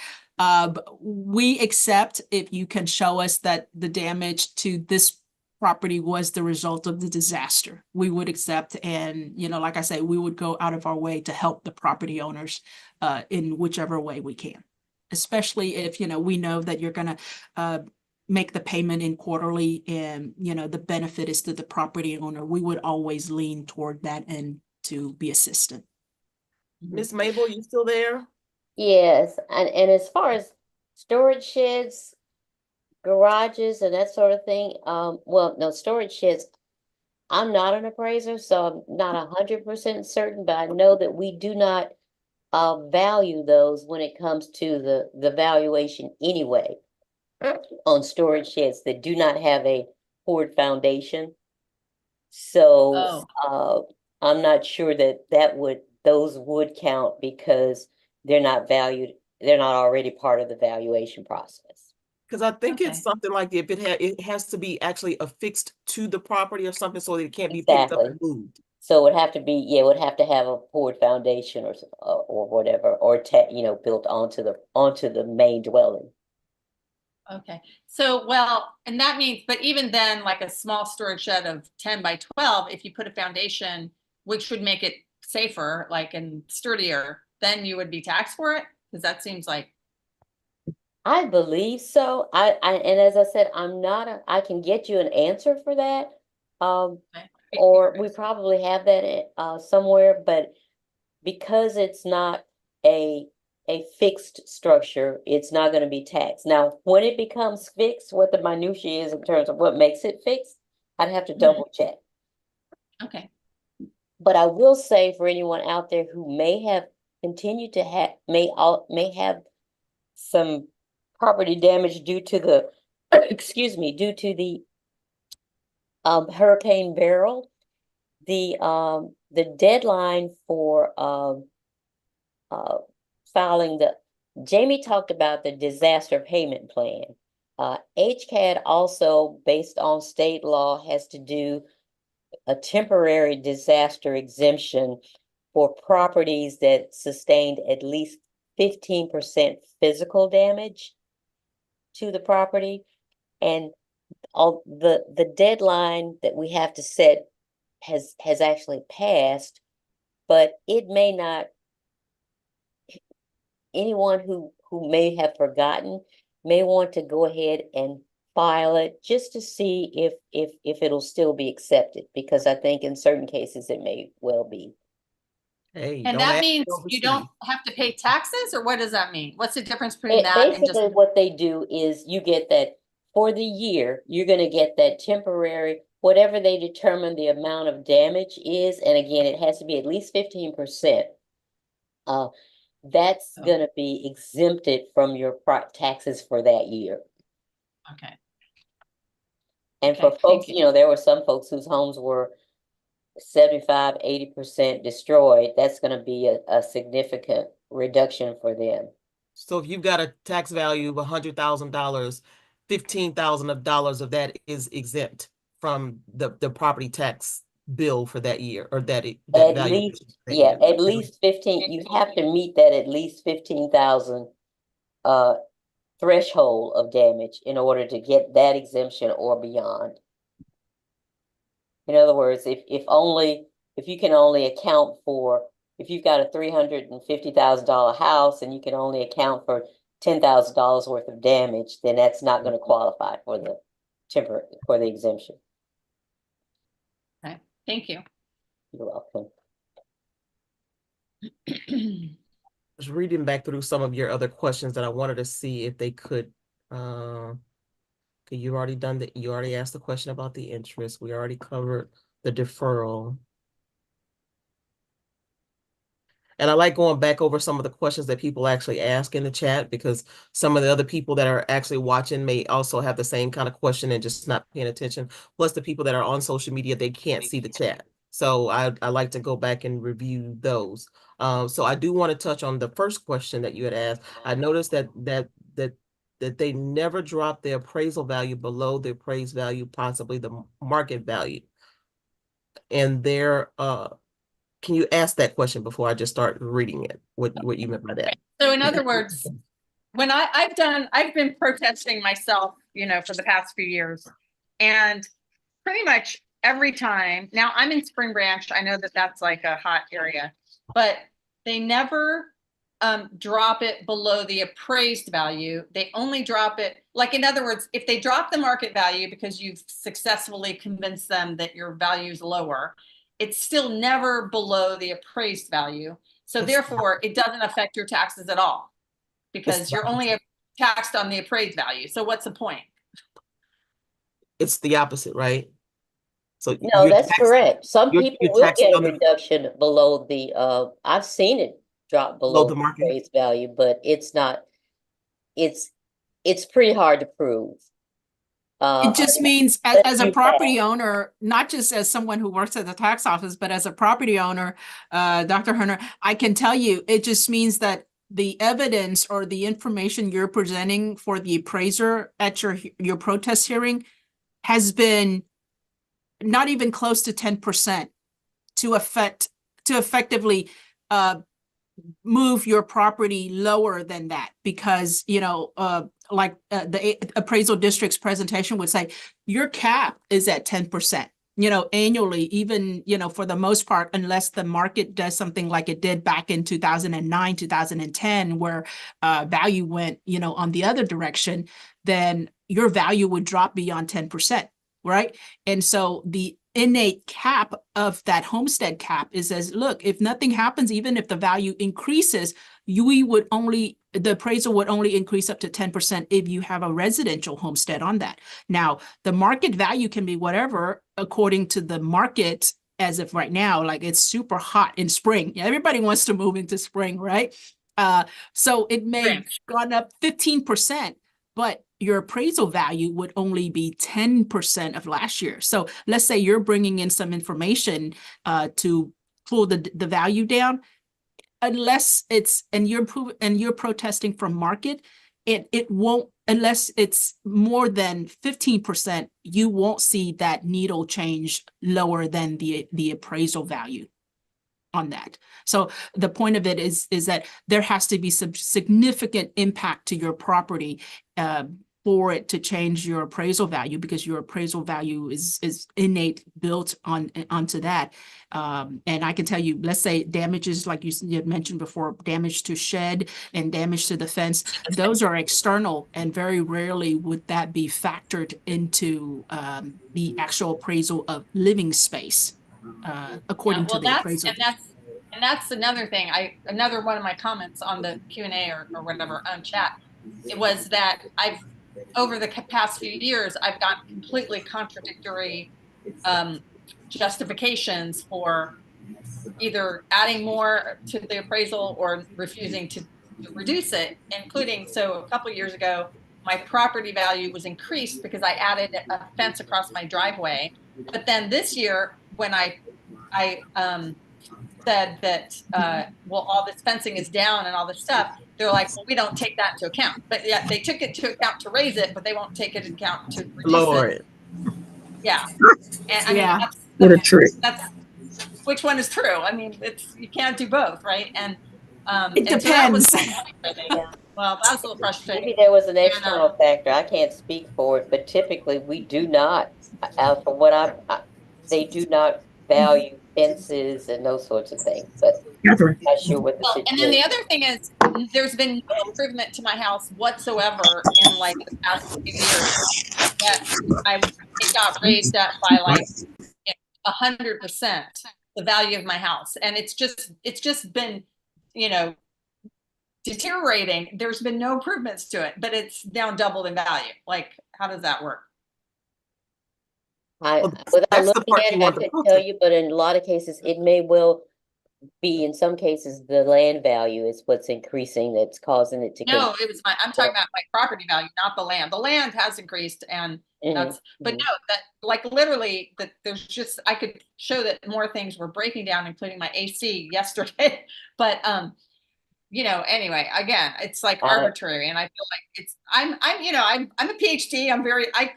we accept if you can show us that the damage to this property was the result of the disaster. We would accept, and like I say, we would go out of our way to help the property owners in whichever way we can, especially if we know that you're going to make the payment in quarterly, and the benefit is to the property owner. We would always lean toward that and to be assistant. Miss Mabel, you still there? Yes, and as far as storage sheds, garages, and that sort of thing, well, no, storage sheds, I'm not an appraiser, so I'm not 100% certain, but I know that we do not value those when it comes to the valuation anyway on storage sheds that do not have a poured foundation. So I'm not sure that those would count, because they're not valued, they're not already part of the valuation process. Because I think it's something like if it has to be actually affixed to the property or something, so that it can't be picked up and moved. So it would have to be, it would have to have a poured foundation or whatever, or built onto the main dwelling. Okay. So, well, and that means, but even then, like a small storage shed of 10 by 12, if you put a foundation, which would make it safer, like and sturdier, then you would be taxed for it? Because that seems like, I believe so. And as I said, I can get you an answer for that. okay. Or we probably have that somewhere, but because it's not a fixed structure, it's not going to be taxed. Now, when it becomes fixed, what the minutia is in terms of what makes it fixed, I'd have to double check. Okay. But I will say for anyone out there who may have continued to have may have some property damage due to the excuse me, due to the Hurricane Beryl, the deadline for filing Jamie talked about the disaster payment plan. HCAD also, based on state law, has to do a temporary disaster exemption for properties that sustained at least 15% physical damage to the property. And all the deadline that we have to set has actually passed, but it may not, anyone who may have forgotten may want to go ahead and file it just to see if it'll still be accepted, because I think in certain cases it may well be. Hey, And don't that ask means me you overseas. don't have to pay taxes, or what does that mean? What's the difference between that and just? Basically, what they do is you get that for the year, you're going to get that temporary, whatever they determine the amount of damage is. And again, it has to be at least 15%. That's Oh. going to be exempted from your taxes for that year. Okay. And Okay, for thank folks, you. there were some folks whose homes were 75, 80% destroyed. That's going to be a significant reduction for them. So if you've got a tax value of $100,000, $15,000 of that is exempt from the property tax bill for that year, or that At value least, that yeah, year. at least 15, you have to meet that at least 15,000 threshold of damage in order to get that exemption or beyond. In other words, if you can only account for, if you've got a $350,000 house and you can only account for $10,000 worth of damage, then that's not going to qualify for the exemption. Okay, thank you. You're welcome. I was reading back through some of your other questions that I wanted to see if they could. You already asked the question about the interest. We already covered the deferral. And I like going back over some of the questions that people actually ask in the chat, because some of the other people that are actually watching may also have the same kind of question and just not paying attention. Plus the people that are on social media, they can't see the chat. So I like to go back and review those. So I do want to touch on the first question that you had asked. I noticed that they never dropped the appraisal value below the appraised value, possibly the market value. And can you ask that question before I just start reading it? What you meant by that? So in other words, when I've been protesting myself, for the past few years, and pretty much every time, now I'm in Spring Branch, I know that that's like a hot area, but they never drop it below the appraised value. They only drop it, like, in other words, if they drop the market value because you've successfully convinced them that your value is lower, it's still never below the appraised value. So therefore, it doesn't affect your taxes at all, because you're only taxed on the appraised value. So what's the point? It's the opposite, right? So no, that's correct. Some people will get a reduction below the, I've seen it drop below the market appraised value, but it's not, it's pretty hard to prove. It just means as a property owner, not just as someone who works at the tax office, but as a property owner, Dr. Herner, I can tell you, it just means that the evidence or the information you're presenting for the appraiser at your protest hearing has been not even close to 10% to effectively move your property lower than that, because like the appraisal district's presentation would say, your cap is at 10%. Annually, even, for the most part, unless the market does something like it did back in 2009, 2010, where value went, on the other direction, then your value would drop beyond 10%, right? And so the innate cap of that homestead cap is as, look, if nothing happens, even if the value increases, the appraisal would only increase up to 10% if you have a residential homestead on that. Now, the market value can be whatever according to the market. As of right now, like it's super hot in spring. Everybody wants to move into spring, right? So it may have gone up 15%, but your appraisal value would only be 10% of last year. So let's say you're bringing in some information to pull the value down. Unless it's, and you're protesting from market, it won't, unless it's more than 15%, you won't see that needle change lower than the appraisal value on that. So the point of it is that there has to be some significant impact to your property for it to change your appraisal value, because your appraisal value is innate, built onto that. And I can tell you, let's say damages, like you had mentioned before, damage to shed and damage to the fence, those are external, and very rarely would that be factored into the actual appraisal of living space, according to the appraisal. And that's another thing. Another one of my comments on the Q&A or whatever on chat, it was that over the past few years, I've gotten completely contradictory justifications for either adding more to the appraisal or refusing to reduce it, including, so a couple of years ago, my property value was increased because I added a fence across my driveway. But then this year, when I said that, well, all this fencing is down and all this stuff, they're like, well, we don't take that into account. But yeah, they took it into account to raise it, but they won't take it into account to reduce Lower it. Yeah. And I Yeah. mean, What a trick. that's which one is true? I mean, you can't do both, right? And It and so that was depends. well, that was a little frustrating. Maybe there was an external factor. I can't speak for it, but typically we do not, from what they do not value fences and those sorts of things, but I'm not sure what the Well, situation and then the other thing is, there's been no improvement to my house whatsoever in like the past few years. That it got raised up by like 100% the value of my house, and it's just been, deteriorating. There's been no improvements to it, but it's now doubled in value. Like, how does that work? without That's the looking part at you it, I want to couldn't protest. tell you, but in a lot of cases, it may well be, in some cases, the land value is what's increasing that's causing it to go. No, it was I'm talking about my property value, not the land. The land has increased, and that's, but no, that like literally that there's just, I could show that more things were breaking down, including my AC yesterday. But anyway, again, it's like arbitrary, and I feel like I'm a PhD.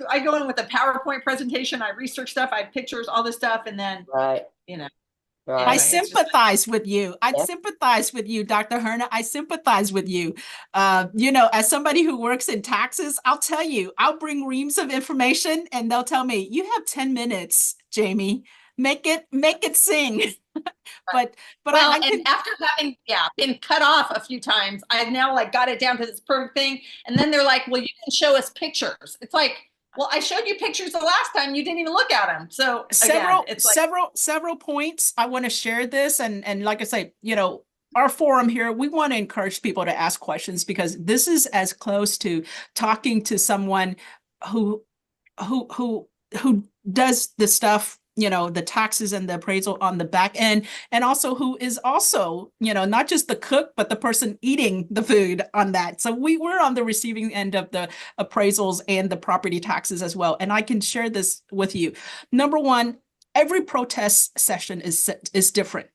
I go in with a PowerPoint presentation. I research stuff. I have pictures, all this stuff, and then Right. Anyway, I sympathize with you. I sympathize with you, Dr. Herna. I sympathize with you. As somebody who works in taxes, I'll tell you, I'll bring reams of information and they'll tell me, you have 10 minutes, Jamie. Make it sing. but well, and after having been cut off a few times, I've now like got it down to this perfect thing. And then they're like, well, you can show us pictures. It's like, well, I showed you pictures the last time, you didn't even look at them. So again, it's like several points. I want to share this, and like I say, our forum here, we want to encourage people to ask questions, because this is as close to talking to someone who does the stuff, the taxes and the appraisal on the back end, and also who is also, not just the cook, but the person eating the food on that. So we're on the receiving end of the appraisals and the property taxes as well. And I can share this with you. Number one, every protest session is different.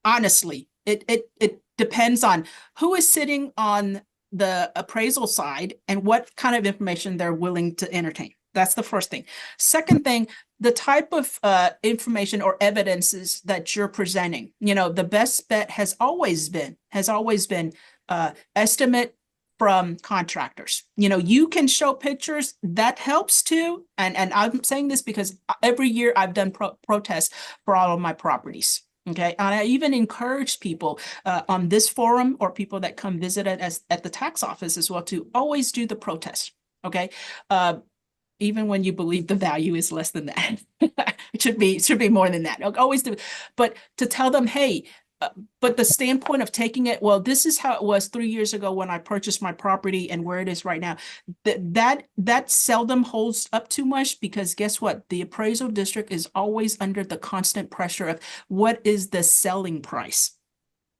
Honestly, it depends on who is sitting on the appraisal side and what kind of information they're willing to entertain. That's the first thing. Second thing, the type of information or evidences that you're presenting. The best bet has always been estimate, from contractors. You know, you can show pictures, that helps too. And I'm saying this because every year I've done protests for all of my properties. Okay, and I even encourage people on this forum or people that come visit us at the tax office as well to always do the protest. Okay, even when you believe the value is less than that, it should be more than that. Always do, but to tell them, hey. But the standpoint of taking it, well, this is how it was 3 years ago when I purchased my property and where it is right now. That seldom holds up too much, because guess what? The appraisal district is always under the constant pressure of what is the selling price?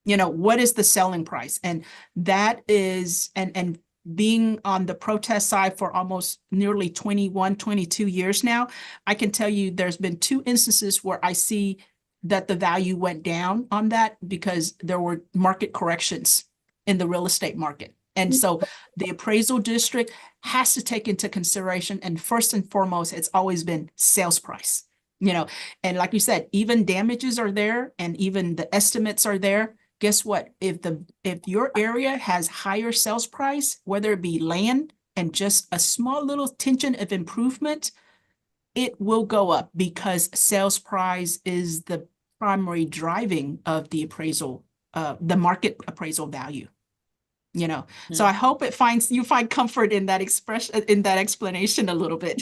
You know, what is the selling price? And that is, and being on the protest side for almost nearly 21, 22 years now, I can tell you there's been 2 instances where I see that the value went down on that because there were market corrections in the real estate market. And so the appraisal district has to take into consideration, and first and foremost, it's always been sales price, you know, and like you said, even damages are there and even the estimates are there. Guess what? If your area has higher sales price, whether it be land and just a small little tension of improvement, it will go up because sales price is the primary driving of the appraisal, the market appraisal value. You know, so I hope you find comfort in that expression, in that explanation a little bit.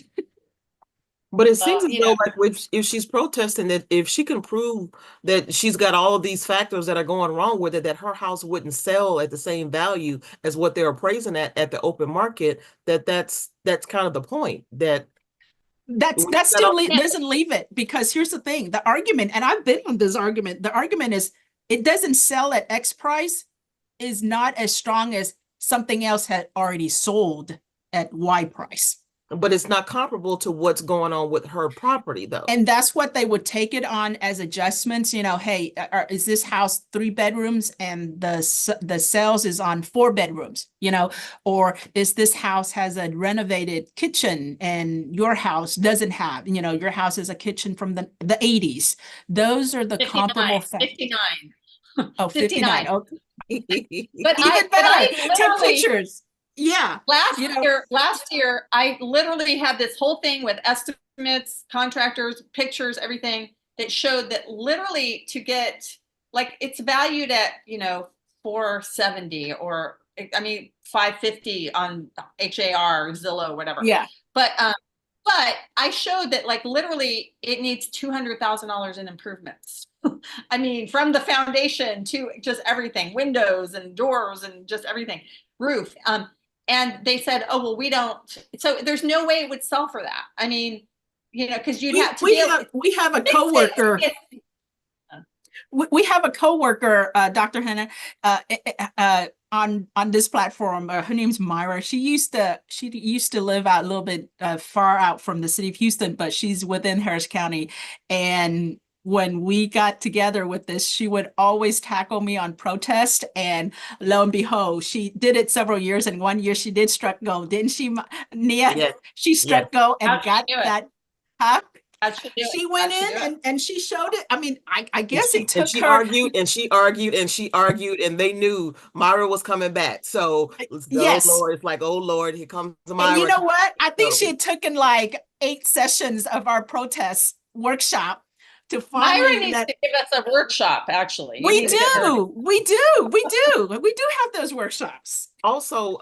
But it seems as though, like, if she's protesting, that if she can prove that she's got all of these factors that are going wrong with it, that her house wouldn't sell at the same value as what they're appraising at the open market, that's kind of the point. That still doesn't leave it, because here's the thing, the argument, and I've been on this argument, the argument is it doesn't sell at X price is not as strong as something else had already sold at Y price. But it's not comparable to what's going on with her property, though. And that's what they would take it on as adjustments. You know, hey, is this house 3 bedrooms and the sales is on 4 bedrooms, you know, or is this house has a renovated kitchen and your house doesn't have, you know, your house is a kitchen from the 80s. Those are the 59, comparable factors. 59. Oh, 59. Okay. But even better, take pictures. Yeah. Last year, I literally had this whole thing with estimates, contractors, pictures, everything that showed that literally to get, like, it's valued at, you know, 470 or, I mean, 550 on HAR, Zillow, whatever. Yeah. But I showed that, like, literally it needs $200,000 in improvements. I mean, from the foundation to just everything, windows and doors and just everything, roof. And they said, oh, well, we don't. So there's no way it would sell for that. I mean, you know, because you'd have to. We have a coworker. We have a coworker, Dr. Hannah, on this platform. Her name's Myra. She used to live out a little bit far out from the city of Houston, but she's within Harris County. And when we got together with this, she would always tackle me on protest, and lo and behold, she did it several years, and one year she did struck gold, didn't she, Nia? Yes. She struck gold and got that. Huh? She went in and she showed it. I mean, I guess it took she her. argued and she argued and she argued, and they knew Myra was coming back. So yes, Lord, it's like, oh Lord, here comes Myra. And you know what? I think she had taken like 8 sessions of our protest workshop to find. Myra needs to give us a workshop. Actually, we do have those workshops. Also,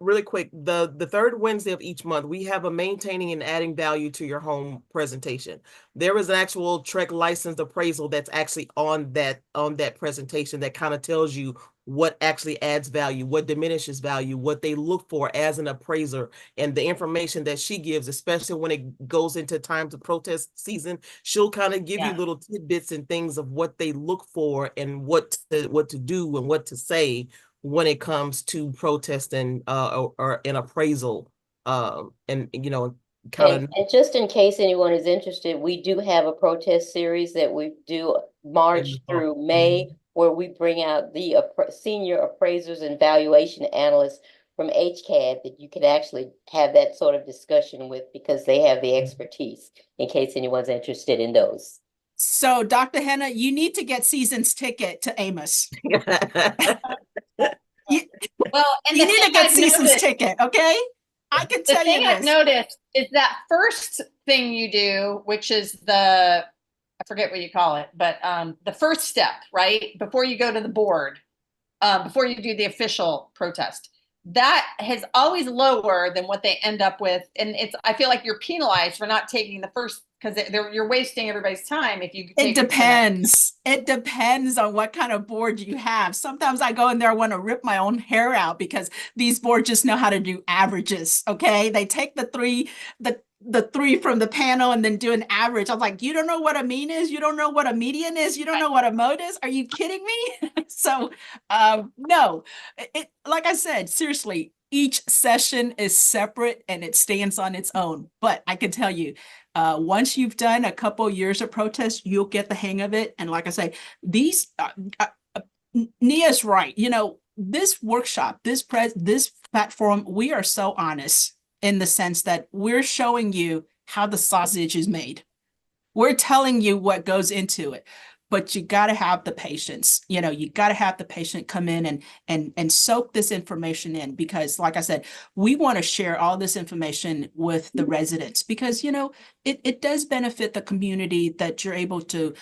really quick, the third Wednesday of each month, we have a maintaining and adding value to your home presentation. There is an actual TREC licensed appraisal that's actually on that presentation that kind of tells you what actually adds value, what diminishes value, what they look for as an appraiser, and the information that she gives, especially when it goes into times of protest season. She'll kind of give you little tidbits and things of what they look for and what to do and what to say when it comes to protesting or an appraisal, and you know, kind of. And just in case anyone is interested, we do have a protest series that we do March through May, where we bring out the senior appraisers and valuation analysts from HCAD that you can actually have that sort of discussion with, because they have the expertise, in case anyone's interested in those. So, Dr. Hannah, you need to get season's ticket to AMOS. you need to get I've Season's noticed- ticket, okay? I can The tell you thing I've this. noticed is that first thing you do, which is I forget what you call it, but the first step, right? Before you go to the board, before you do the official protest, that is always lower than what they end up with. And I feel like you're penalized for not taking the first, because you're wasting everybody's time if you take It depends. It depends on what kind of board you have. Sometimes I go in there, I want to rip my own hair out because these boards just know how to do averages. Okay. They take the three from the panel and then do an average. I'm like, you don't know what a mean is? You don't know what a median is? You don't know what a mode is? Are you kidding me? So no, like I said, seriously, each session is separate and it stands on its own. But I can tell you, once you've done a couple years of protest, you'll get the hang of it. And like I say, these Nia's right. You know, this workshop, this platform, we are so honest in the sense that we're showing you how the sausage is made. We're telling you what goes into it, but you got to have the patience. You know, you got to have the patient come in and soak this information in, because like I said, we want to share all this information with the residents, because, you know, it does benefit the community that you're able to,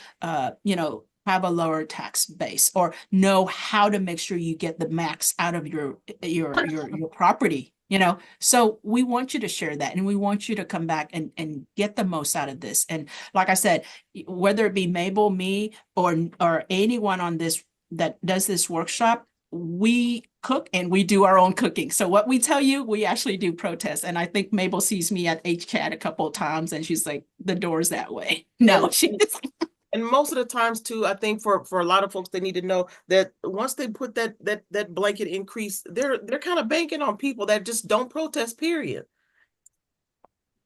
you know, have a lower tax base or know how to make sure you get the max out of your property. You know, so we want you to share that, and we want you to come back and get the most out of this. And like I said, whether it be Mabel, me, or anyone on this that does this workshop, we cook and we do our own cooking. So what we tell you, we actually do protest. And I think Mabel sees me at HCAT a couple of times and she's like, the door's that way. No, she's And most of the times too, I think for a lot of folks, they need to know that once they put that blanket increase, they're kind of banking on people that just don't protest, period.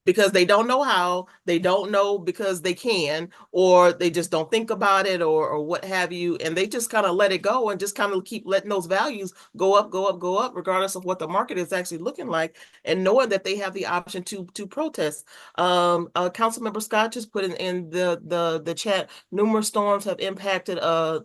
Because they don't know how, they don't know because they can, or they just don't think about it, or what have you, and they just kind of let it go and just kind of keep letting those values go up, go up, go up, regardless of what the market is actually looking like, and knowing that they have the option to protest. Councilmember Scott just put in the chat, numerous storms have impacted a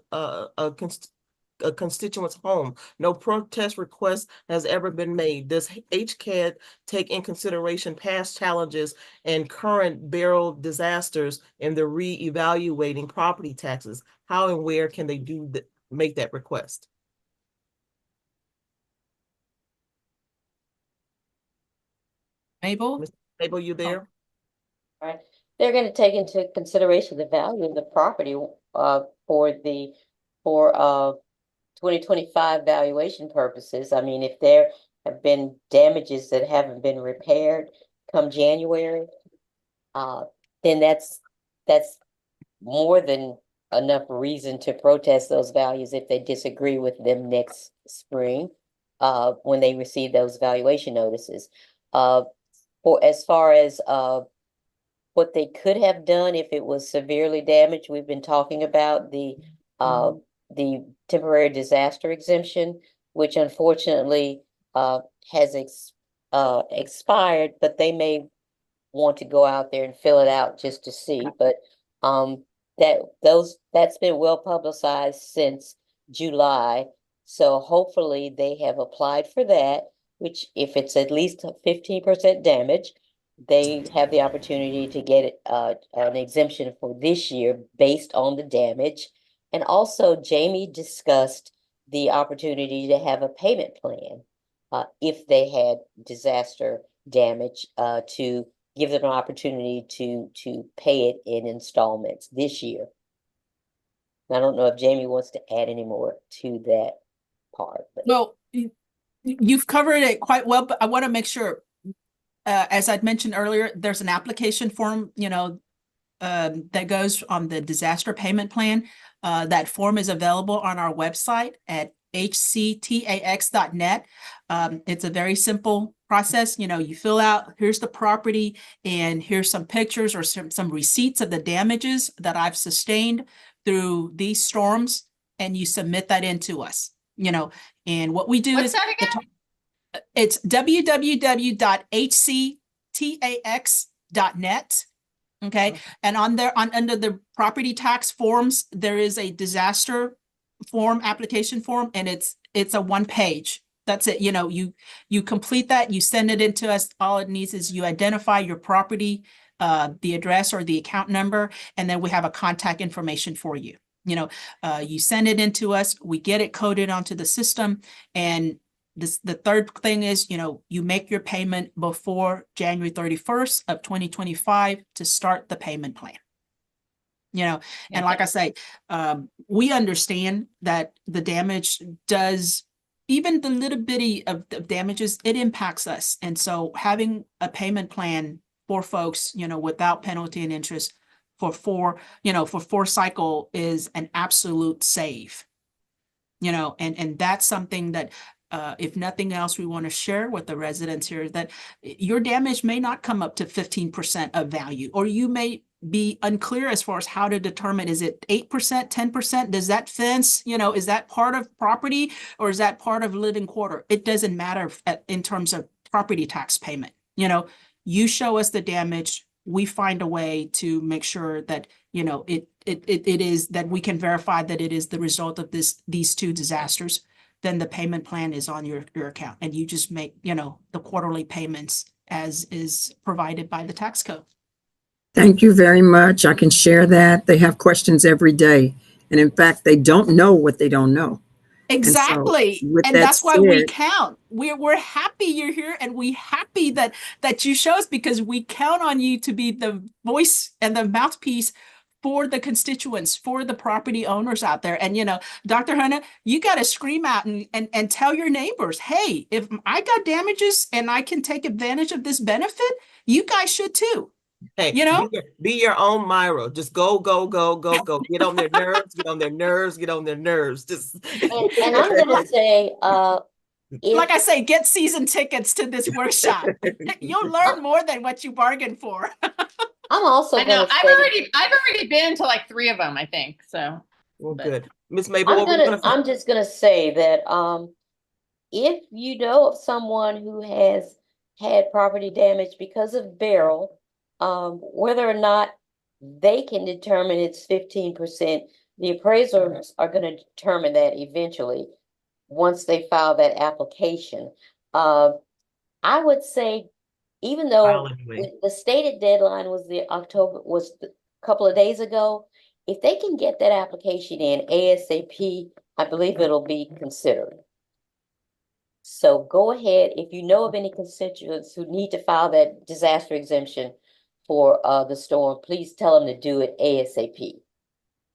constituent's home. No protest request has ever been made. Does HCAD take in consideration past challenges and current barrel disasters in the re-evaluating property taxes? How and where can they make that request? Mabel. Mabel, you there? All right. They're going to take into consideration the value of the property for 2025 valuation purposes. I mean, if there have been damages that haven't been repaired come January, then that's more than enough reason to protest those values if they disagree with them next spring, when they receive those valuation notices. For as far as what they could have done if it was severely damaged, we've been talking about the temporary disaster exemption, which unfortunately has expired, but they may want to go out there and fill it out just to see. But that's been well publicized since July. So hopefully they have applied for that, which if it's at least 15% damage, they have the opportunity to get an exemption for this year based on the damage. And also, Jamie discussed the opportunity to have a payment plan if they had disaster damage, to give them an opportunity to pay it in installments this year. I don't know if Jamie wants to add any more to that part. But. Well, you've covered it quite well, but I want to make sure, as I'd mentioned earlier, there's an application form, you know, that goes on the disaster payment plan. That form is available on our website at hctax.net. It's a very simple process. You know, you fill out, here's the property, and here's some pictures or some receipts of the damages that I've sustained through these storms, and you submit that into us, you know. And what we do What's is that again? it's www.hctax.net. Okay. And under the property tax forms, there is a disaster form, application form, and it's a 1 page. That's it. You complete that, you send it into us. All it needs is you identify your property, the address or the account number, and then we have a contact information for you. You send it into us, we get it coded onto the system, and the third thing is, you make your payment before January 31st of 2025 to start the payment plan. And like I say, we understand that the damage does, even the little bitty of damages, it impacts us. And so having a payment plan for folks, without penalty and interest for four cycle is an absolute save. And that's something that, if nothing else, we want to share with the residents here, that your damage may not come up to 15% of value, or you may be unclear as far as how to determine, is it 8%, 10%? Does that fence, is that part of property, or is that part of living quarter? It doesn't matter in terms of property tax payment. You show us the damage, we find a way to make sure that, it is that we can verify that it is the result of these two disasters. Then the payment plan is on your account, and you just make, the quarterly payments as is provided by the tax code. Thank you very much. I can share that. They have questions every day. And in fact, they don't know what they don't know. Exactly. And that's why we count. We're happy you're here, and we happy that you show us, because we count on you to be the voice and the mouthpiece for the constituents, for the property owners out there. And, Dr. Hunter, you got to scream out and tell your neighbors, hey, if I got damages and I can take advantage of this benefit, you guys should too. Hey, be your own Myra. Just go. Get on their nerves, get on their nerves, get on their nerves. Just and I'm gonna say, like I say, get season tickets to this workshop. You'll learn more than what you bargained for. I'm also I know. gonna say, I've already been to like 3 of them, I think. So well, good. Miss Mabel, I'm just gonna say that if you know of someone who has had property damage because of Beryl, whether or not they can determine it's 15%, the appraisers are going to determine that eventually once they file that application. I would say, even though the stated deadline was a couple of days ago, if they can get that application in ASAP, I believe it'll be considered. So go ahead. If you know of any constituents who need to file that disaster exemption for the storm, please tell them to do it ASAP.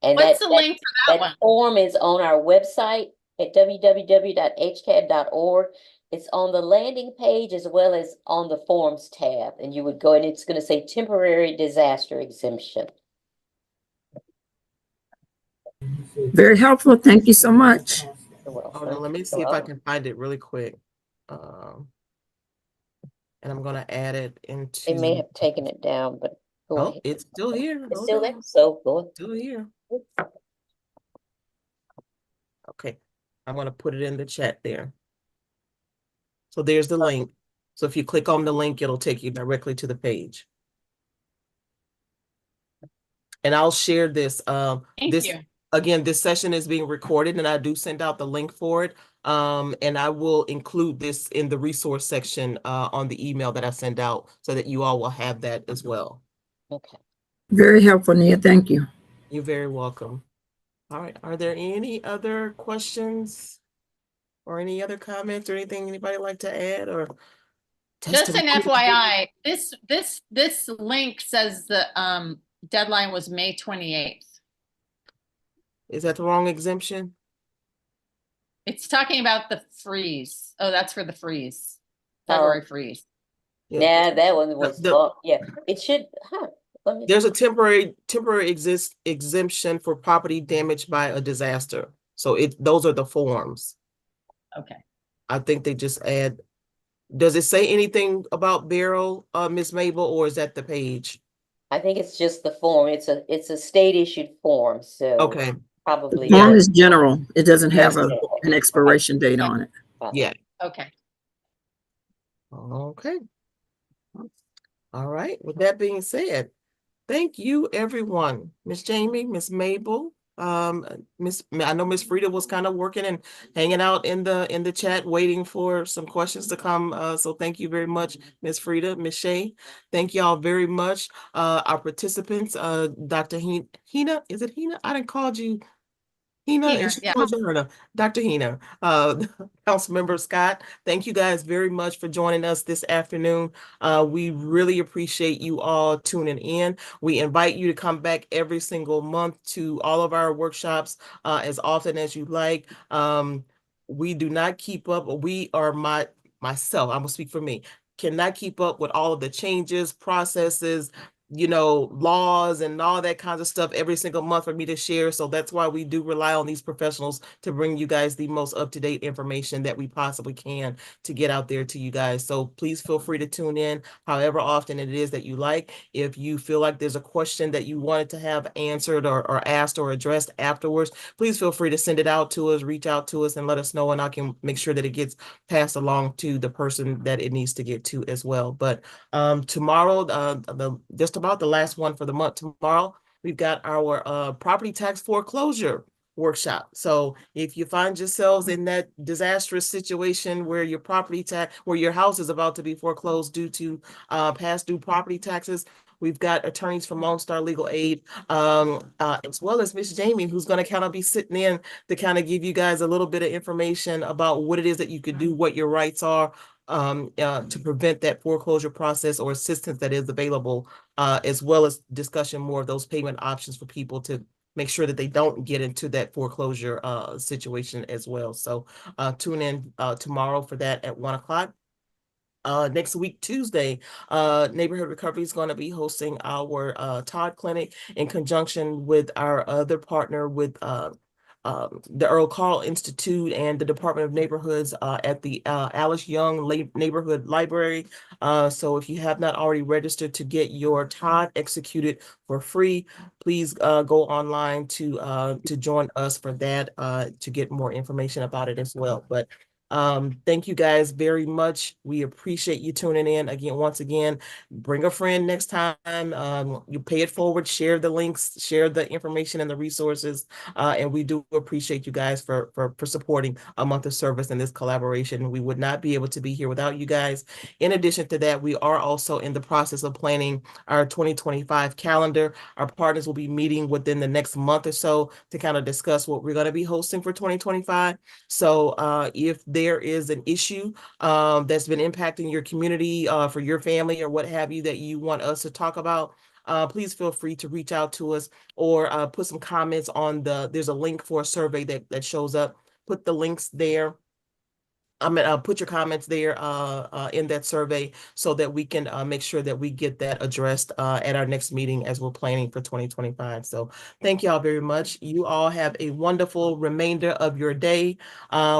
And what's the link for that one? Form is on our website at www.hcad.org. It's on the landing page as well as on the forms tab. And you would go, and it's going to say temporary disaster exemption. Very helpful. Thank you so much. Hold on, let me see if I can find it really quick. And I'm going to add it into. They may have taken it down, but go ahead. It's still here. It's still there. So go ahead. Still here. Okay, I'm going to put it in the chat there. So there's the link. So if you click on the link, it'll take you directly to the page. And I'll share this. Thank you. Again, this session is being recorded, and I do send out the link for it. And I will include this in the resource section on the email that I send out, so that you all will have that as well. Okay. Very helpful, Nia. Thank you. You're very welcome. All right. Are there any other questions or any other comments or anything anybody like to add? Or just an FYI, this link says the deadline was May 28th. Is that the wrong exemption? It's talking about the freeze. Oh, that's for the freeze. February freeze. Yeah, that one was yeah. It should. There's a temporary exemption for property damaged by a disaster. So those are the forms. Okay. I think they just add. Does it say anything about Beryl, Miss Mabel, or is that the page? I think it's just the form. It's a state issued form. So okay. Probably. The form is general. It doesn't have an expiration date on it. Yeah. Okay. Okay. All right. With that being said, thank you, everyone. Miss Jamie, Miss Mabel, I know Miss Frida was kind of working and hanging out in the chat, waiting for some questions to come. So thank you very much, Miss Frida, Miss Shay. Thank y'all very much. Our participants, Dr. Hina, is it Hina? I didn't call you Hina, Here, and she yeah. called you Herna. Dr. Hina, Councilmember Scott, thank you guys very much for joining us this afternoon. We really appreciate you all tuning in. We invite you to come back every single month to all of our workshops as often as you like. We do not keep up, we are myself, I'm gonna speak for me, cannot keep up with all of the changes, processes, laws and all that kinds of stuff every single month for me to share. So that's why we do rely on these professionals to bring you guys the most up-to-date information that we possibly can to get out there to you guys. So please feel free to tune in however often it is that you like. If you feel like there's a question that you wanted to have answered or asked or addressed afterwards, please feel free to send it out to us, reach out to us and let us know, and I can make sure that it gets passed along to the person that it needs to get to as well. But tomorrow, just about the last one for the month, tomorrow, we've got our property tax foreclosure workshop. So if you find yourselves in that disastrous situation where your where your house is about to be foreclosed due to past due property taxes, we've got attorneys from Lone Star Legal Aid, as well as Miss Jamie, who's going to kind of be sitting in to kind of give you guys a little bit of information about what it is that you could do, what your rights are, to prevent that foreclosure process, or assistance that is available, as well as discussion more of those payment options for people to make sure that they don't get into that foreclosure situation as well. So tune in tomorrow for that at 1 o'clock. Next week, Tuesday, Neighborhood Recovery is going to be hosting our Todd Clinic in conjunction with our other partner with the Earl Carl Institute and the Department of Neighborhoods at the Alice Young Neighborhood Library. So if you have not already registered to get your Todd executed for free, please go online to join us for that, to get more information about it as well. But thank you guys very much. We appreciate you tuning in again. Once again, bring a friend next time. You pay it forward, share the links, share the information and the resources. And we do appreciate you guys for supporting a month of service and this collaboration. We would not be able to be here without you guys. In addition to that, we are also in the process of planning our 2025 calendar. Our partners will be meeting within the next month or so to kind of discuss what we're going to be hosting for 2025. So if there is an issue that's been impacting your community, for your family or what have you, that you want us to talk about, please feel free to reach out to us, or put some comments on there's a link for a survey that shows up. Put the links there. Put your comments there in that survey so that we can make sure that we get that addressed at our next meeting as we're planning for 2025. So thank you all very much. You all have a wonderful remainder of your day.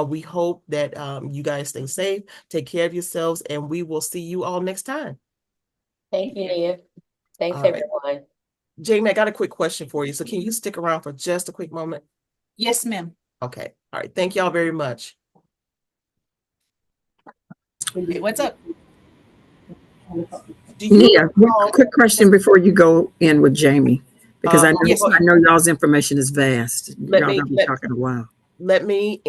We hope that you guys stay safe, take care of yourselves, and we will see you all next time. Thank you, Nia. Thanks, All right. everyone. Jamie, I got a quick question for you. So can you stick around for just a quick moment? Yes, ma'am. Okay. All right. Thank y'all very much. Hey, what's up? Nia, quick question before you go in with Jamie, because I know yes, I know y'all's information is vast. Let Y'all me- gonna be let- talking a while. Let me